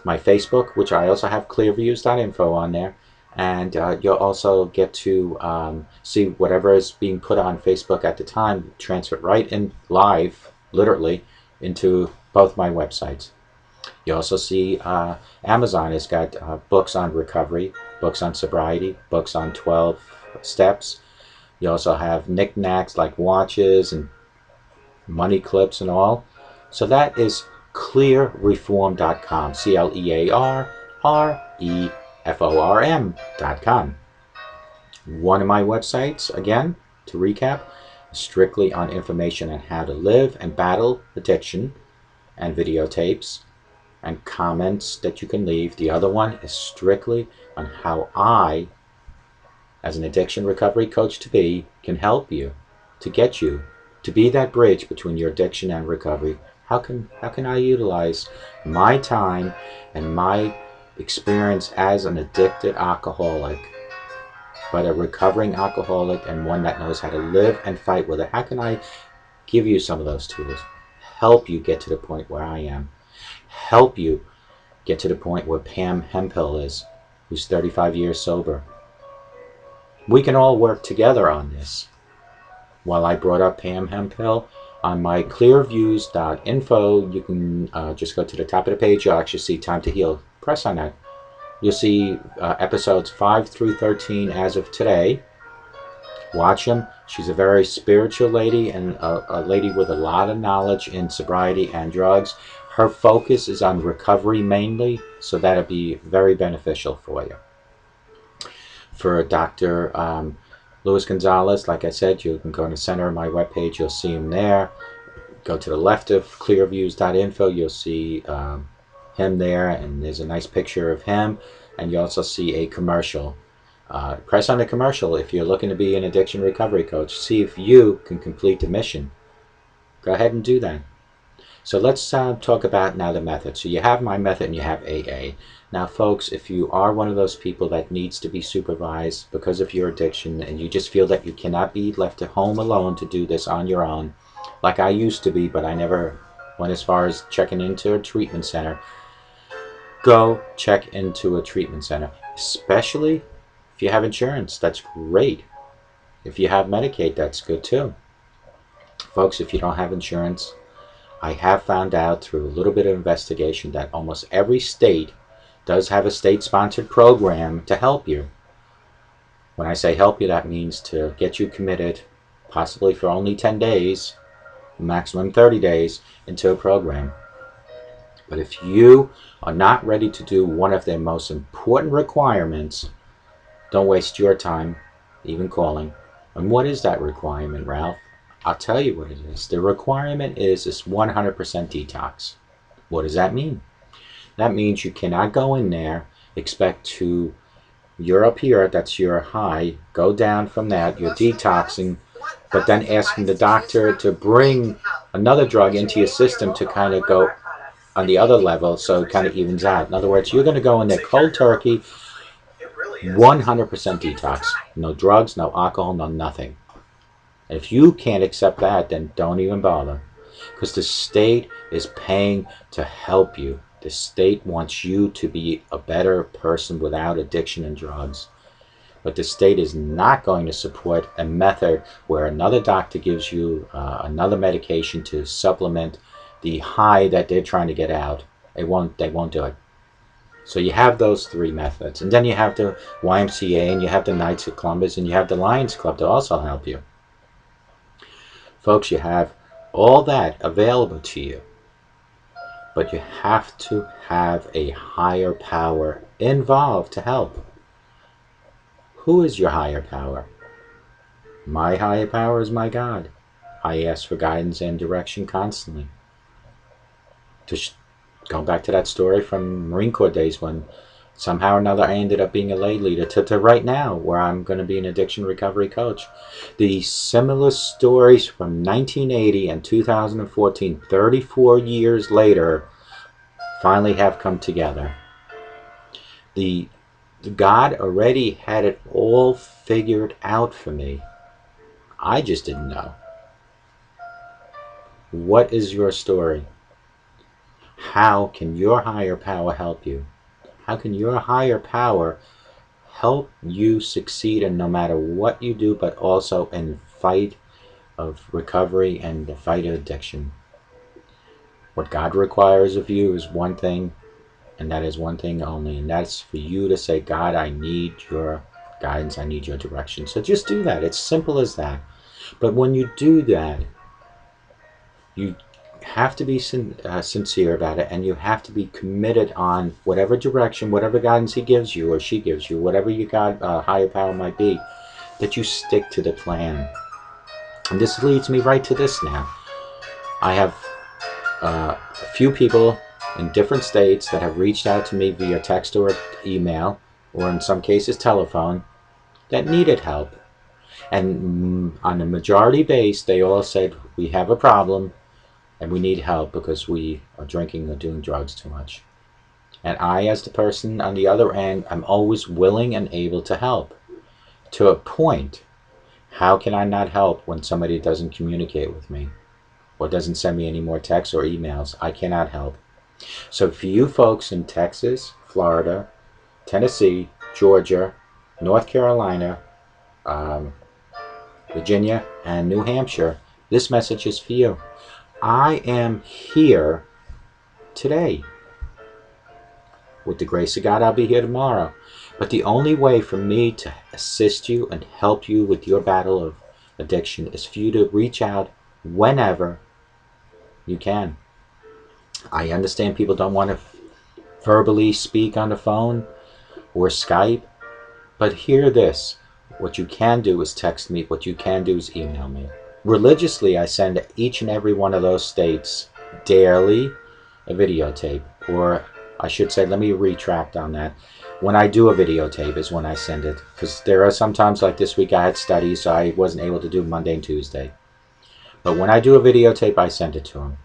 my Facebook, which I also have clearviews.info on there. And you'll also get to see whatever is being put on Facebook at the time, transfer right in live, literally, into both my websites. You also see Amazon has got books on recovery, books on sobriety, books on 12 steps. You also have knickknacks like watches and money clips and all. So that is clearreform.com, CLEARREFORM.com. One of my websites, again, to recap, is strictly on information on how to live and battle addiction and videotapes and comments that you can leave. The other one is strictly on how I, as an addiction recovery coach to be, can help you to get you to be that bridge between your addiction and recovery. How can I utilize my time and my experience as an addicted alcoholic, but a recovering alcoholic and one that knows how to live and fight with it? How can I give you some of those tools, help you get to the point where I am, help you get to the point where Pam Hemphill is, who's 35 years sober? We can all work together on this. While I brought up Pam Hemphill, on my clearviews.info, you can just go to the top of the page. You'll actually see Time to Heal. Press on that. You'll see episodes 5 through 13 as of today. Watch them. She's a very spiritual lady and a lady with a lot of knowledge in sobriety and drugs. Her focus is on recovery mainly, so that'll be very beneficial for you. For Dr. Luis Gonzalez, like I said, you can go in the center of my webpage. You'll see him there. Go to the left of clearviews.info. You'll see him there, and there's a nice picture of him. And you also see a commercial. Press on the commercial if you're looking to be an addiction recovery coach. See if you can complete the mission. Go ahead and do that. So let's talk about now the method. So you have my method and you have AA. Now folks, if you are one of those people that needs to be supervised because of your addiction and you just feel that you cannot be left at home alone to do this on your own, like I used to be, but I never went as far as checking into a treatment center, go check into a treatment center. Especially if you have insurance, that's great. If you have Medicaid, that's good too. Folks, if you don't have insurance, I have found out through a little bit of investigation that almost every state does have a state-sponsored program to help you. When I say help you, that means to get you committed, possibly for only 10 days, maximum 30 days, into a program. But if you are not ready to do one of their most important requirements, don't waste your time even calling. And what is that requirement, Ralph? I'll tell you what it is. The requirement is this 100% detox. What does that mean? That means you cannot go in there, expect to, you're up here, that's your high, go down from that, you're detoxing, but then asking the doctor to bring another drug into your system to kind of go on the other level so it kind of evens out. In other words, you're going to go in there cold turkey, 100% detox. No drugs, no alcohol, no nothing. And if you can't accept that, then don't even bother. Because the state is paying to help you. The state wants you to be a better person without addiction and drugs. But the state is not going to support a method where another doctor gives you another medication to supplement the high that they're trying to get out. They won't do it. So you have those three methods. And then you have the YMCA, and you have the Knights of Columbus, and you have the Lions Club to also help you. Folks, you have all that available to you. But you have to have a higher power involved to help. Who is your higher power? My higher power is my God. I ask for guidance and direction constantly. Going back to that story from Marine Corps days when somehow or another I ended up being a lay leader to right now where I'm going to be an addiction recovery coach. The similar stories from 1980 and 2014, 34 years later, finally have come together. The God already had it all figured out for me. I just didn't know. What is your story? How can your higher power help you? How can your higher power help you succeed in no matter what you do, but also in fight of recovery and the fight of addiction? What God requires of you is one thing, and that is one thing only, and that's for you to say, God, I need your guidance, I need your direction. So just do that. It's simple as that. But when you do that, you have to be sincere about it, and you have to be committed on whatever direction, whatever guidance he gives you or she gives you, whatever your God higher power might be, that you stick to the plan. And this leads me right to this now. I have a few people in different states that have reached out to me via text or email, or in some cases telephone, that needed help. And on a majority base, they all said, we have a problem and we need help because we are drinking or doing drugs too much. And I, as the person on the other end, I'm always willing and able to help. To a point, how can I not help when somebody doesn't communicate with me or doesn't send me any more texts or emails? I cannot help. So for you folks in Texas, Florida, Tennessee, Georgia, North Carolina, Virginia, and New Hampshire, this message is for you. I am here today. With the grace of God, I'll be here tomorrow. But the only way for me to assist you and help you with your battle of addiction is for you to reach out whenever you can. I understand people don't want to verbally speak on the phone or Skype, but hear this. What you can do is text me. What you can do is email me. Religiously, I send each and every one of those states daily a videotape, or I should say, let me retract on that. When I do a videotape is when I send it, because there are sometimes, like this week I had studies, so I wasn't able to do Monday and Tuesday. But when I do a videotape, I send it to them.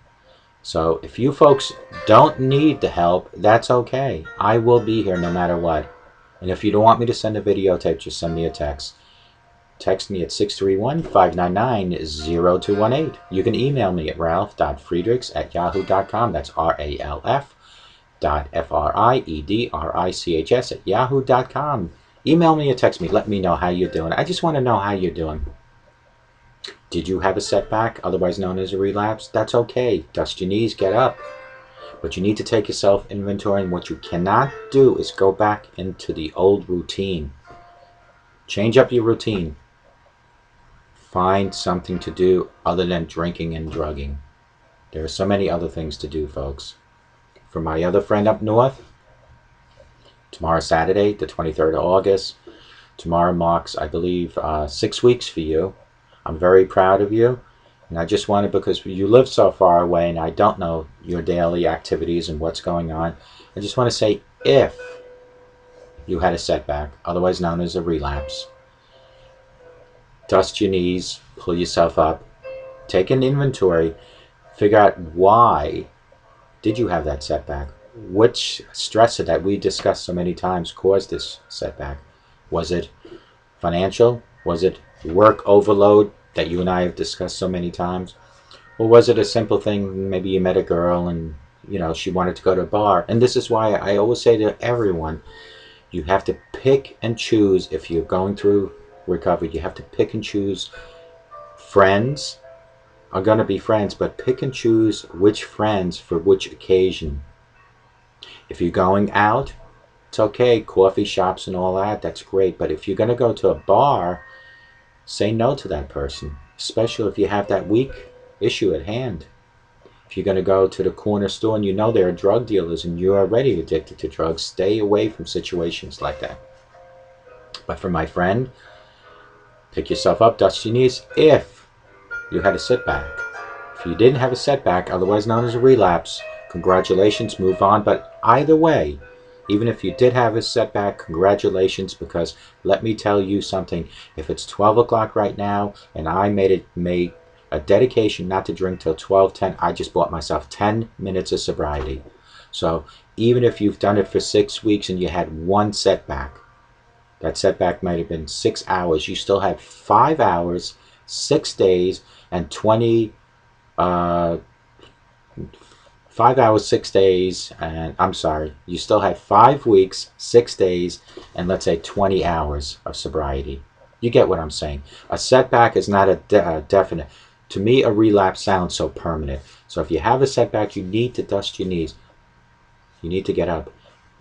So if you folks don't need the help, that's okay. I will be here no matter what. And if you don't want me to send a videotape, just send me a text. Text me at 631-599-0218. You can email me at ralf.friedrichs@yahoo.com. That's RALF.FRIEDRICHS@yahoo.com. Email me or text me. Let me know how you're doing. I just want to know how you're doing. Did you have a setback, otherwise known as a relapse? That's okay. Dust your knees, get up. But you need to take yourself inventory, and what you cannot do is go back into the old routine. Change up your routine. Find something to do other than drinking and drugging. There are so many other things to do, folks. For my other friend up north, tomorrow Saturday, the 23rd of August, tomorrow marks, I believe, 6 weeks for you. I'm very proud of you. And I just wanted, because you live so far away and I don't know your daily activities and what's going on, I just want to say, if you had a setback, otherwise known as a relapse, dust your knees, pull yourself up, take an inventory, figure out why did you have that setback. Which stressor that we discussed so many times caused this setback? Was it financial? Was it work overload that you and I have discussed so many times? Or was it a simple thing, maybe you met a girl and she wanted to go to a bar? And this is why I always say to everyone, you have to pick and choose. If you're going through recovery, you have to pick and choose. Friends are going to be friends, but pick and choose which friends for which occasion. If you're going out, It's okay, coffee shops and all that, that's great. But if you're going to go to a bar, say no to that person, especially if you have that weak issue at hand. If you're going to go to the corner store and you know there are drug dealers and you're already addicted to drugs, stay away from situations like that. But for my friend, pick yourself up, dust your knees if you had a setback. If you didn't have a setback, otherwise known as a relapse, congratulations, move on. But either way, even if you did have a setback, congratulations, because let me tell you something. If it's 12 o'clock right now and I made a dedication not to drink till 12:10, I just bought myself 10 minutes of sobriety. So even if you've done it for 6 weeks and you had one setback, that setback might have been 6 hours, you still had 5 hours, 6 days, and 5 hours, 6 days, and I'm sorry, you still had 5 weeks, 6 days, and let's say 20 hours of sobriety. You get what I'm saying. A setback is not a definite. To me, a relapse sounds so permanent. So if you have a setback, you need to dust your knees. You need to get up.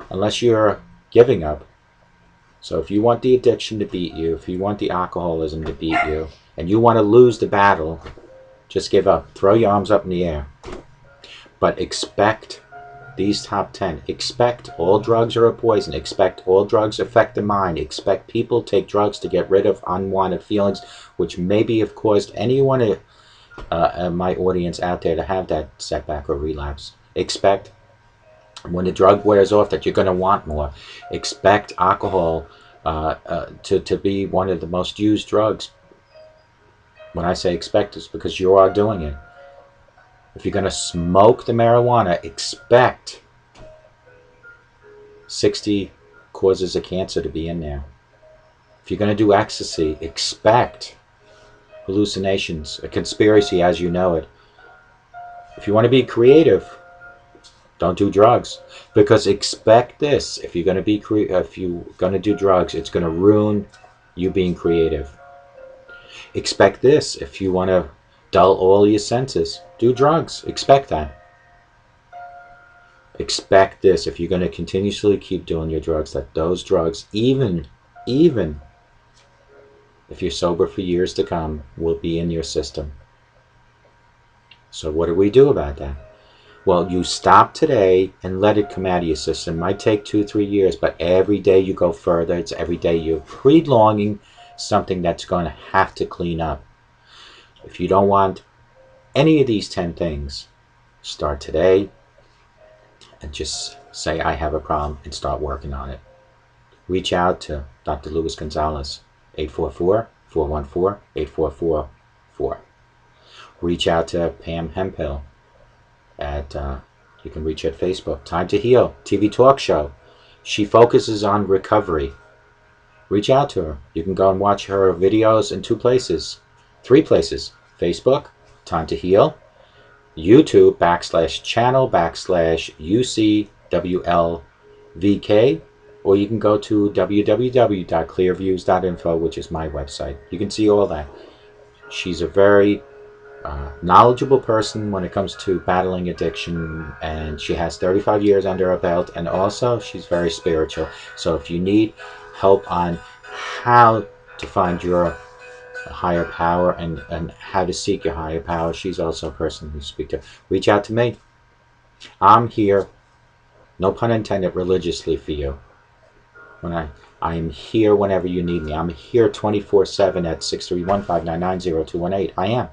Unless you're giving up. So if you want the addiction to beat you, if you want the alcoholism to beat you, and you want to lose the battle, just give up. Throw your arms up in the air. But expect these top 10. Expect all drugs are a poison. Expect all drugs affect the mind. Expect people take drugs to get rid of unwanted feelings, which maybe have caused anyone in my audience out there to have that setback or relapse. Expect when the drug wears off that you're going to want more. Expect alcohol to be one of the most used drugs. When I say expect, it's because you are doing it. If you're going to smoke the marijuana, expect 60 causes of cancer to be in there. If you're going to do ecstasy, expect hallucinations, a conspiracy as you know it. If you want to be creative, don't do drugs, because expect this: if you're going to do drugs, it's going to ruin you being creative. Expect this: if you want to dull all your senses, do drugs. Expect that. Expect this: if you're going to continuously keep doing your drugs, that those drugs, even if you're sober for years to come, will be in your system. So what do we do about that? Well, you stop today and let it come out of your system. It might take 2-3 years, but every day you go further. It's every day you're prolonging something that's going to have to clean up. If you don't want any of these 10 things, start today and just say, I have a problem, and start working on it. Reach out to Dr. Luis Gonzalez, 844-414-8444. Reach out to Pam Hemphill at, you can reach at Facebook, Time to Heal, TV talk show. She focuses on recovery. Reach out to her. You can go and watch her videos in 3 places. Facebook, Time to Heal, YouTube, /channel/UCWLVK, or you can go to www.clearviews.info, which is my website. You can see all that. She's a very knowledgeable person when it comes to battling addiction, and she has 35 years under her belt, and also she's very spiritual. So if you need help on how to find your higher power and how to seek your higher power, she's also a person you speak to. Reach out to me. I'm here, no pun intended, religiously for you. I am here whenever you need me. I'm here 24/7 at 631-599-0218. I am.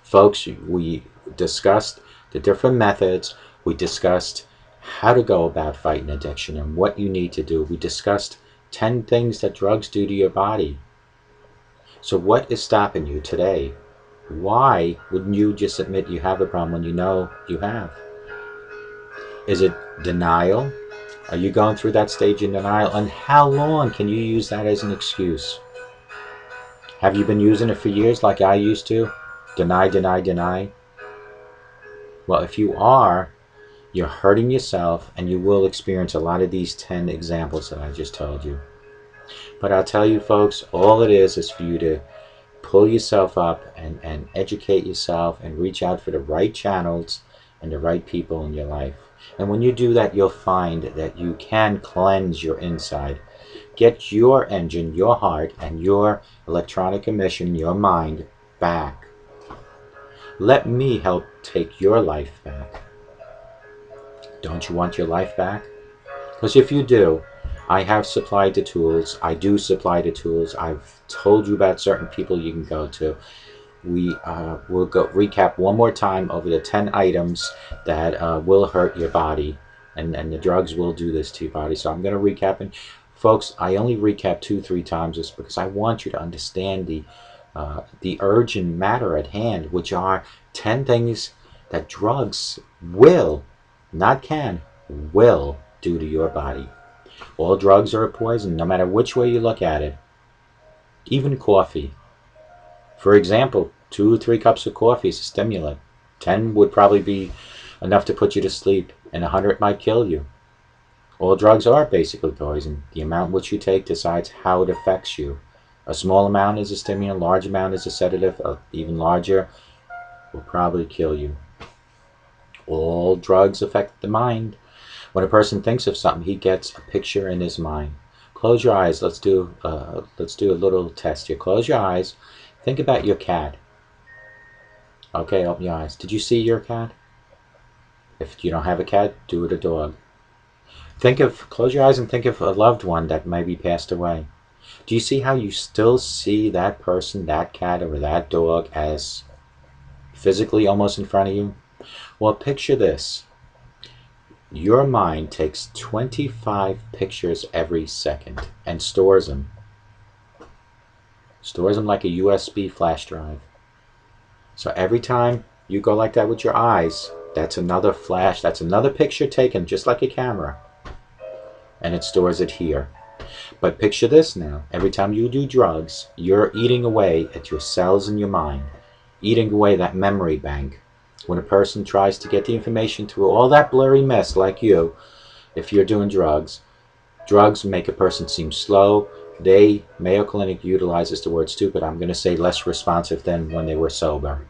Folks, we discussed the different methods. We discussed how to go about fighting addiction and what you need to do. We discussed 10 things that drugs do to your body. So what is stopping you today? Why wouldn't you just admit you have a problem when you know you have? Is it denial? Are you going through that stage in denial? And how long can you use that as an excuse? Have you been using it for years like I used to? Deny, deny, deny. Well, if you are, you're hurting yourself, and you will experience a lot of these 10 examples that I just told you. But I'll tell you, folks, all it is for you to pull yourself up and educate yourself and reach out for the right channels and the right people in your life. And when you do that, you'll find that you can cleanse your inside. Get your engine, your heart, and your electronic emission, your mind, back. Let me help take your life back. Don't you want your life back? Because if you do, I have supplied the tools. I do supply the tools. I've told you about certain people you can go to. We will go recap one more time over the 10 items that will hurt your body, and the drugs will do this to your body. So I'm going to recap, and folks, I only recap 2-3 times just because I want you to understand the urgent matter at hand, which are 10 things that drugs will, not can, will do to your body. All drugs are a poison, no matter which way you look at it. Even coffee. For example, 2 or 3 cups of coffee is a stimulant. 10 would probably be enough to put you to sleep, and 100 might kill you. All drugs are basically poison. The amount which you take decides how it affects you. A small amount is a stimulant, large amount is a sedative, even larger will probably kill you. All drugs affect the mind. When a person thinks of something, he gets a picture in his mind. Close your eyes. Let's do a little test here. Close your eyes. Think about your cat. Okay, open your eyes. Did you see your cat? If you don't have a cat, do it a dog. Close your eyes and think of a loved one that maybe passed away. Do you see how you still see that person, that cat, or that dog as physically almost in front of you? Well, picture this. Your mind takes 25 pictures every second and stores them. Stores them like a USB flash drive. So every time you go like that with your eyes, that's another flash, that's another picture taken just like a camera. And it stores it here. But picture this now. Every time you do drugs, you're eating away at your cells in your mind. Eating away that memory bank. When a person tries to get the information through all that blurry mess like you, if you're doing drugs make a person seem slow. Mayo Clinic utilizes the word stupid. I'm going to say less responsive than when they were sober.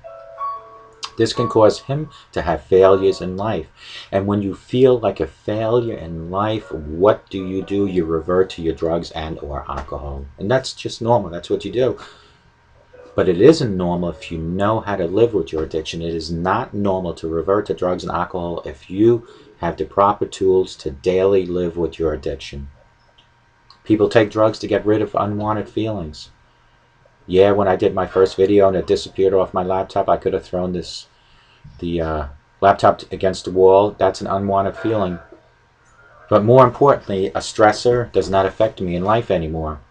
This can cause him to have failures in life. And when you feel like a failure in life, what do? You revert to your drugs and or alcohol. And that's just normal. That's what you do. But it isn't normal if you know how to live with your addiction. It is not normal to revert to drugs and alcohol if you have the proper tools to daily live with your addiction. People take drugs to get rid of unwanted feelings. Yeah, when I did my first video and it disappeared off my laptop, I could have thrown the laptop against the wall. That's an unwanted feeling. But more importantly, a stressor does not affect me in life anymore.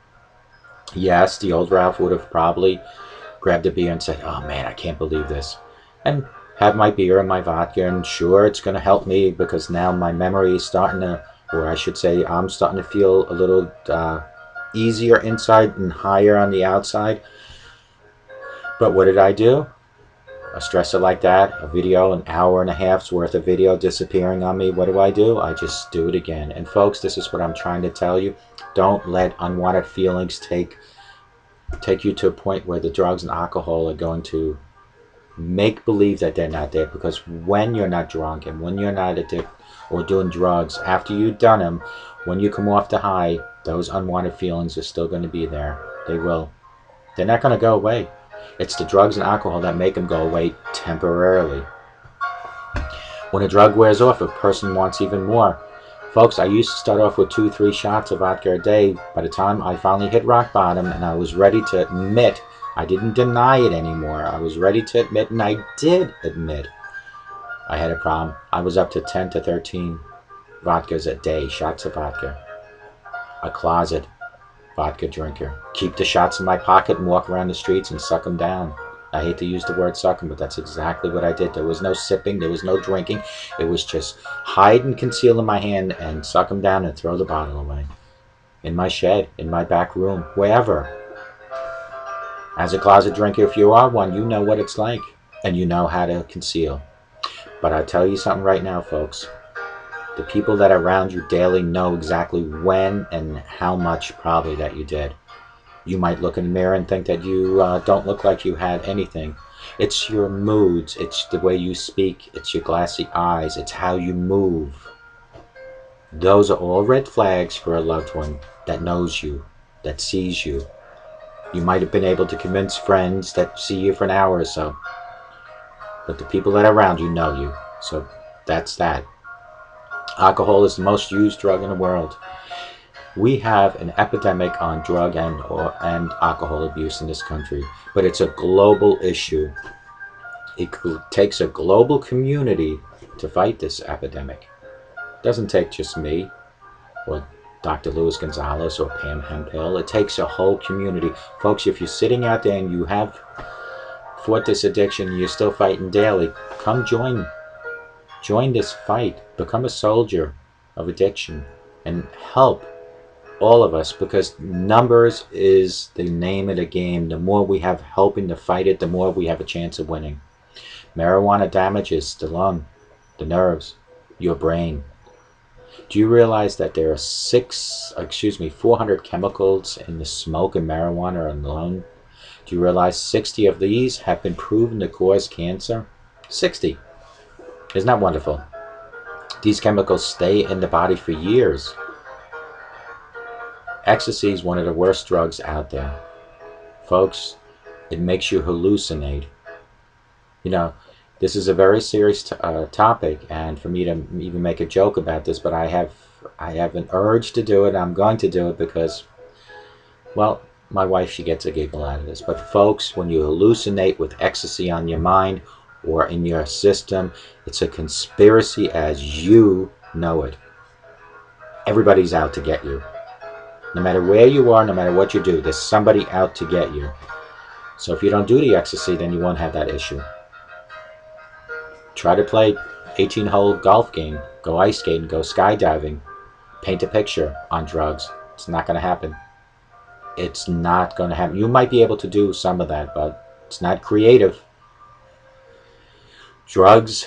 Yes, the old Ralph would have probably grabbed a beer and said, oh man, I can't believe this. And have my beer and my vodka, and sure, it's going to help me because now my memory is starting to, or I should say, I'm starting to feel a little easier inside and higher on the outside. But what did I do? A stressor like that, a video, an hour and a half's worth of video disappearing on me, what do? I just do it again. And folks, this is what I'm trying to tell you. Don't let unwanted feelings take you to a point where the drugs and alcohol are going to make believe that they're not there. Because when you're not drunk and when you're not addicted or doing drugs, after you've done them, when you come off the high, those unwanted feelings are still going to be there. They will. They're not going to go away. It's the drugs and alcohol that make them go away temporarily. When a drug wears off, a person wants even more. Folks, I used to start off with 2-3 shots of vodka a day. By the time I finally hit rock bottom and I was ready to admit, I didn't deny it anymore. I was ready to admit, and I did admit, I had a problem. I was up to 10 to 13 vodkas a day, shots of vodka. A closet vodka drinker. Keep the shots in my pocket and walk around the streets and suck them down. I hate to use the word sucking, but that's exactly what I did. There was no sipping, there was no drinking. It was just hide and conceal in my hand and suck them down and throw the bottle away. In my shed, in my back room, wherever. As a closet drinker, if you are one, you know what it's like. And you know how to conceal. But I'll tell you something right now, folks. The people that are around you daily know exactly when and how much probably that you did. You might look in the mirror and think that you don't look like you had anything. It's your moods, it's the way you speak, it's your glassy eyes, it's how you move. Those are all red flags for a loved one that knows you, that sees you. You might have been able to convince friends that see you for an hour or so, but the people that are around you know you. So that's that. Alcohol is the most used drug in the world. We have an epidemic on drug and alcohol abuse in this country, but it's a global issue. It takes a global community to fight this epidemic. It doesn't take just me or Dr. Luis Gonzalez or Pam Hemphill. It takes a whole community. Folks, if you're sitting out there and you have fought this addiction and you're still fighting daily, come join this fight. Become a soldier of addiction and help all of us, because numbers is the name of the game. The more we have helping to fight it, the more we have a chance of winning. Marijuana damages the lung, the nerves, your brain. Do you realize that there are 400 chemicals in the smoke of marijuana alone? Do you realize 60 of these have been proven to cause cancer? 60. Isn't that wonderful? These chemicals stay in the body for years. Ecstasy is one of the worst drugs out there. Folks, it makes you hallucinate. You know, this is a very serious topic, and for me to even make a joke about this, but I have an urge to do it. I'm going to do it because, well, my wife, she gets a giggle out of this. But folks, when you hallucinate with ecstasy on your mind or in your system, it's a conspiracy as you know it. Everybody's out to get you. No matter where you are, no matter what you do, there's somebody out to get you. So if you don't do the ecstasy, then you won't have that issue. Try to play 18-hole golf game, go ice skating, go skydiving, paint a picture on drugs. It's not going to happen. It's not going to happen. You might be able to do some of that, but it's not creative. Drugs,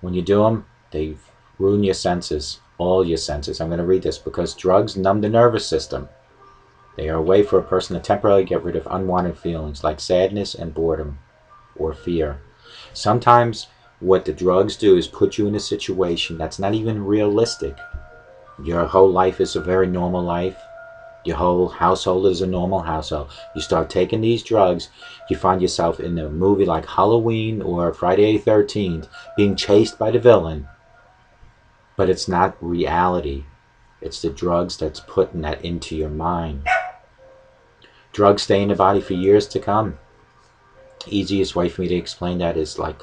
when you do them, they ruin your senses, all your senses. I'm going to read this because drugs numb the nervous system. They are a way for a person to temporarily get rid of unwanted feelings like sadness and boredom or fear. Sometimes what the drugs do is put you in a situation that's not even realistic. Your whole life is a very normal life. Your whole household is a normal household. You start taking these drugs, you find yourself in a movie like Halloween or Friday the 13th being chased by the villain. But it's not reality. It's the drugs that's putting that into your mind. Drugs stay in the body for years to come. Easiest way for me to explain that is like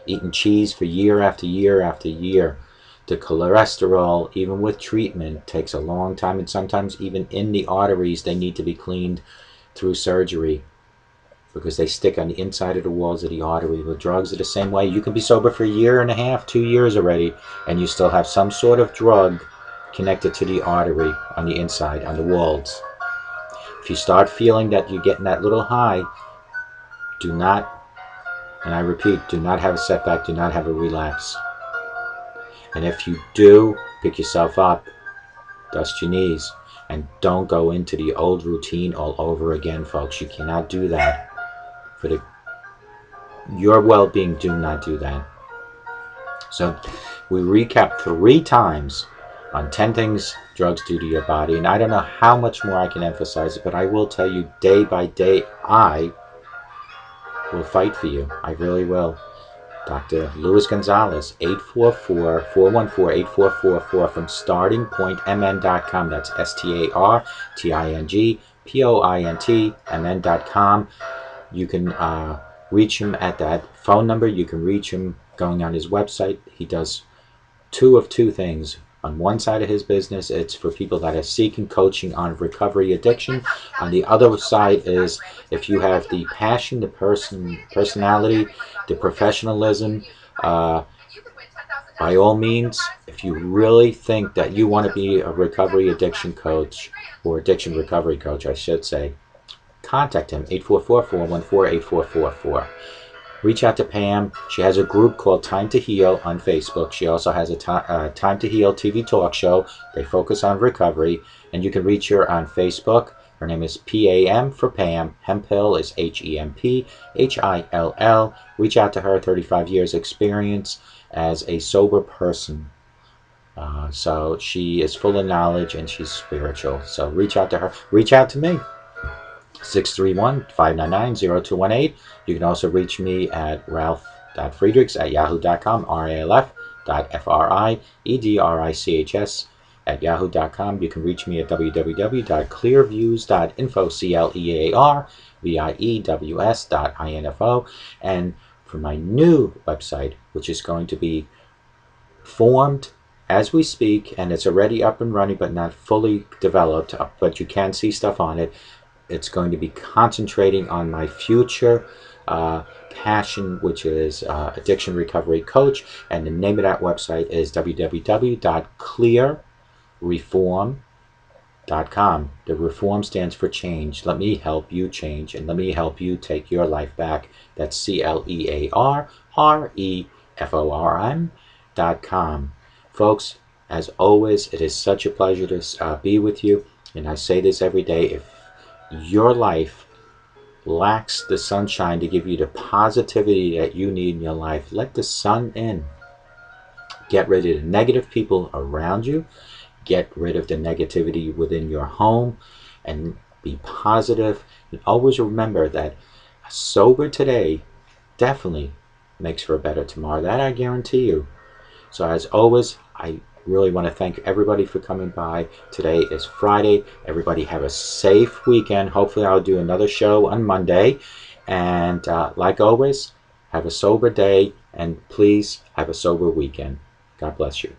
eating cheese for year after year after year. The cholesterol, even with treatment, takes a long time, and sometimes even in the arteries they need to be cleaned through surgery because they stick on the inside of the walls of the artery. The drugs are the same way. You can be sober for a year and a half, 2 years already, and you still have some sort of drug connected to the artery on the inside, on the walls. If you start feeling that you're getting that little high, do not, and I repeat, do not have a setback, do not have a relapse. And if you do, pick yourself up, dust your knees, and don't go into the old routine all over again, folks. You cannot do that. For your well-being, do not do that. So we recap 3 times on 10 things drugs do to your body, and I don't know how much more I can emphasize it, but I will tell you day by day, I will fight for you. I really will. Dr. Luis Gonzalez, 844-414-8444 from startingpointmn.com. That's startingpointmn.com. You can reach him at that phone number. You can reach him going on his website. He does 2 of 2 things. On one side of his business, it's for people that are seeking coaching on recovery addiction. On the other side is if you have the passion, the personality, the professionalism, by all means, if you really think that you want to be a recovery addiction coach, or addiction recovery coach, I should say, contact him, 844-414-8444. Reach out to Pam. She has a group called Time to Heal on Facebook. She also has a Time to Heal TV talk show. They focus on recovery, and you can reach her on Facebook, Her name is Pam for Pam. Hemphill is HEMPHILL. Reach out to her. 35 years experience as a sober person. So she is full of knowledge and she's spiritual. So reach out to her. Reach out to me. 631-599-0218. You can also reach me at ralf.friedrichs@yahoo.com, ralf.friedrichs @yahoo.com. You can reach me at www.clearviews.info, clearviews.info. And for my new website, which is going to be formed as we speak, and it's already up and running but not fully developed, but you can see stuff on it. It's going to be concentrating on my future passion, which is addiction recovery coach, and the name of that website is www.clearreform.com. The reform stands for change. Let me help you change, and let me help you take your life back. That's CLEARREFORM.com. Folks, as always, it is such a pleasure to be with you, and I say this every day: if your life lacks the sunshine to give you the positivity that you need in your life, let the sun in. Get rid of the negative people around you. Get rid of the negativity within your home and be positive. And always remember that sober today definitely makes for a better tomorrow. That I guarantee you. So as always, I really want to thank everybody for coming by. Today is Friday. Everybody have a safe weekend. Hopefully I'll do another show on Monday. And like always, have a sober day, and please have a sober weekend. God bless you.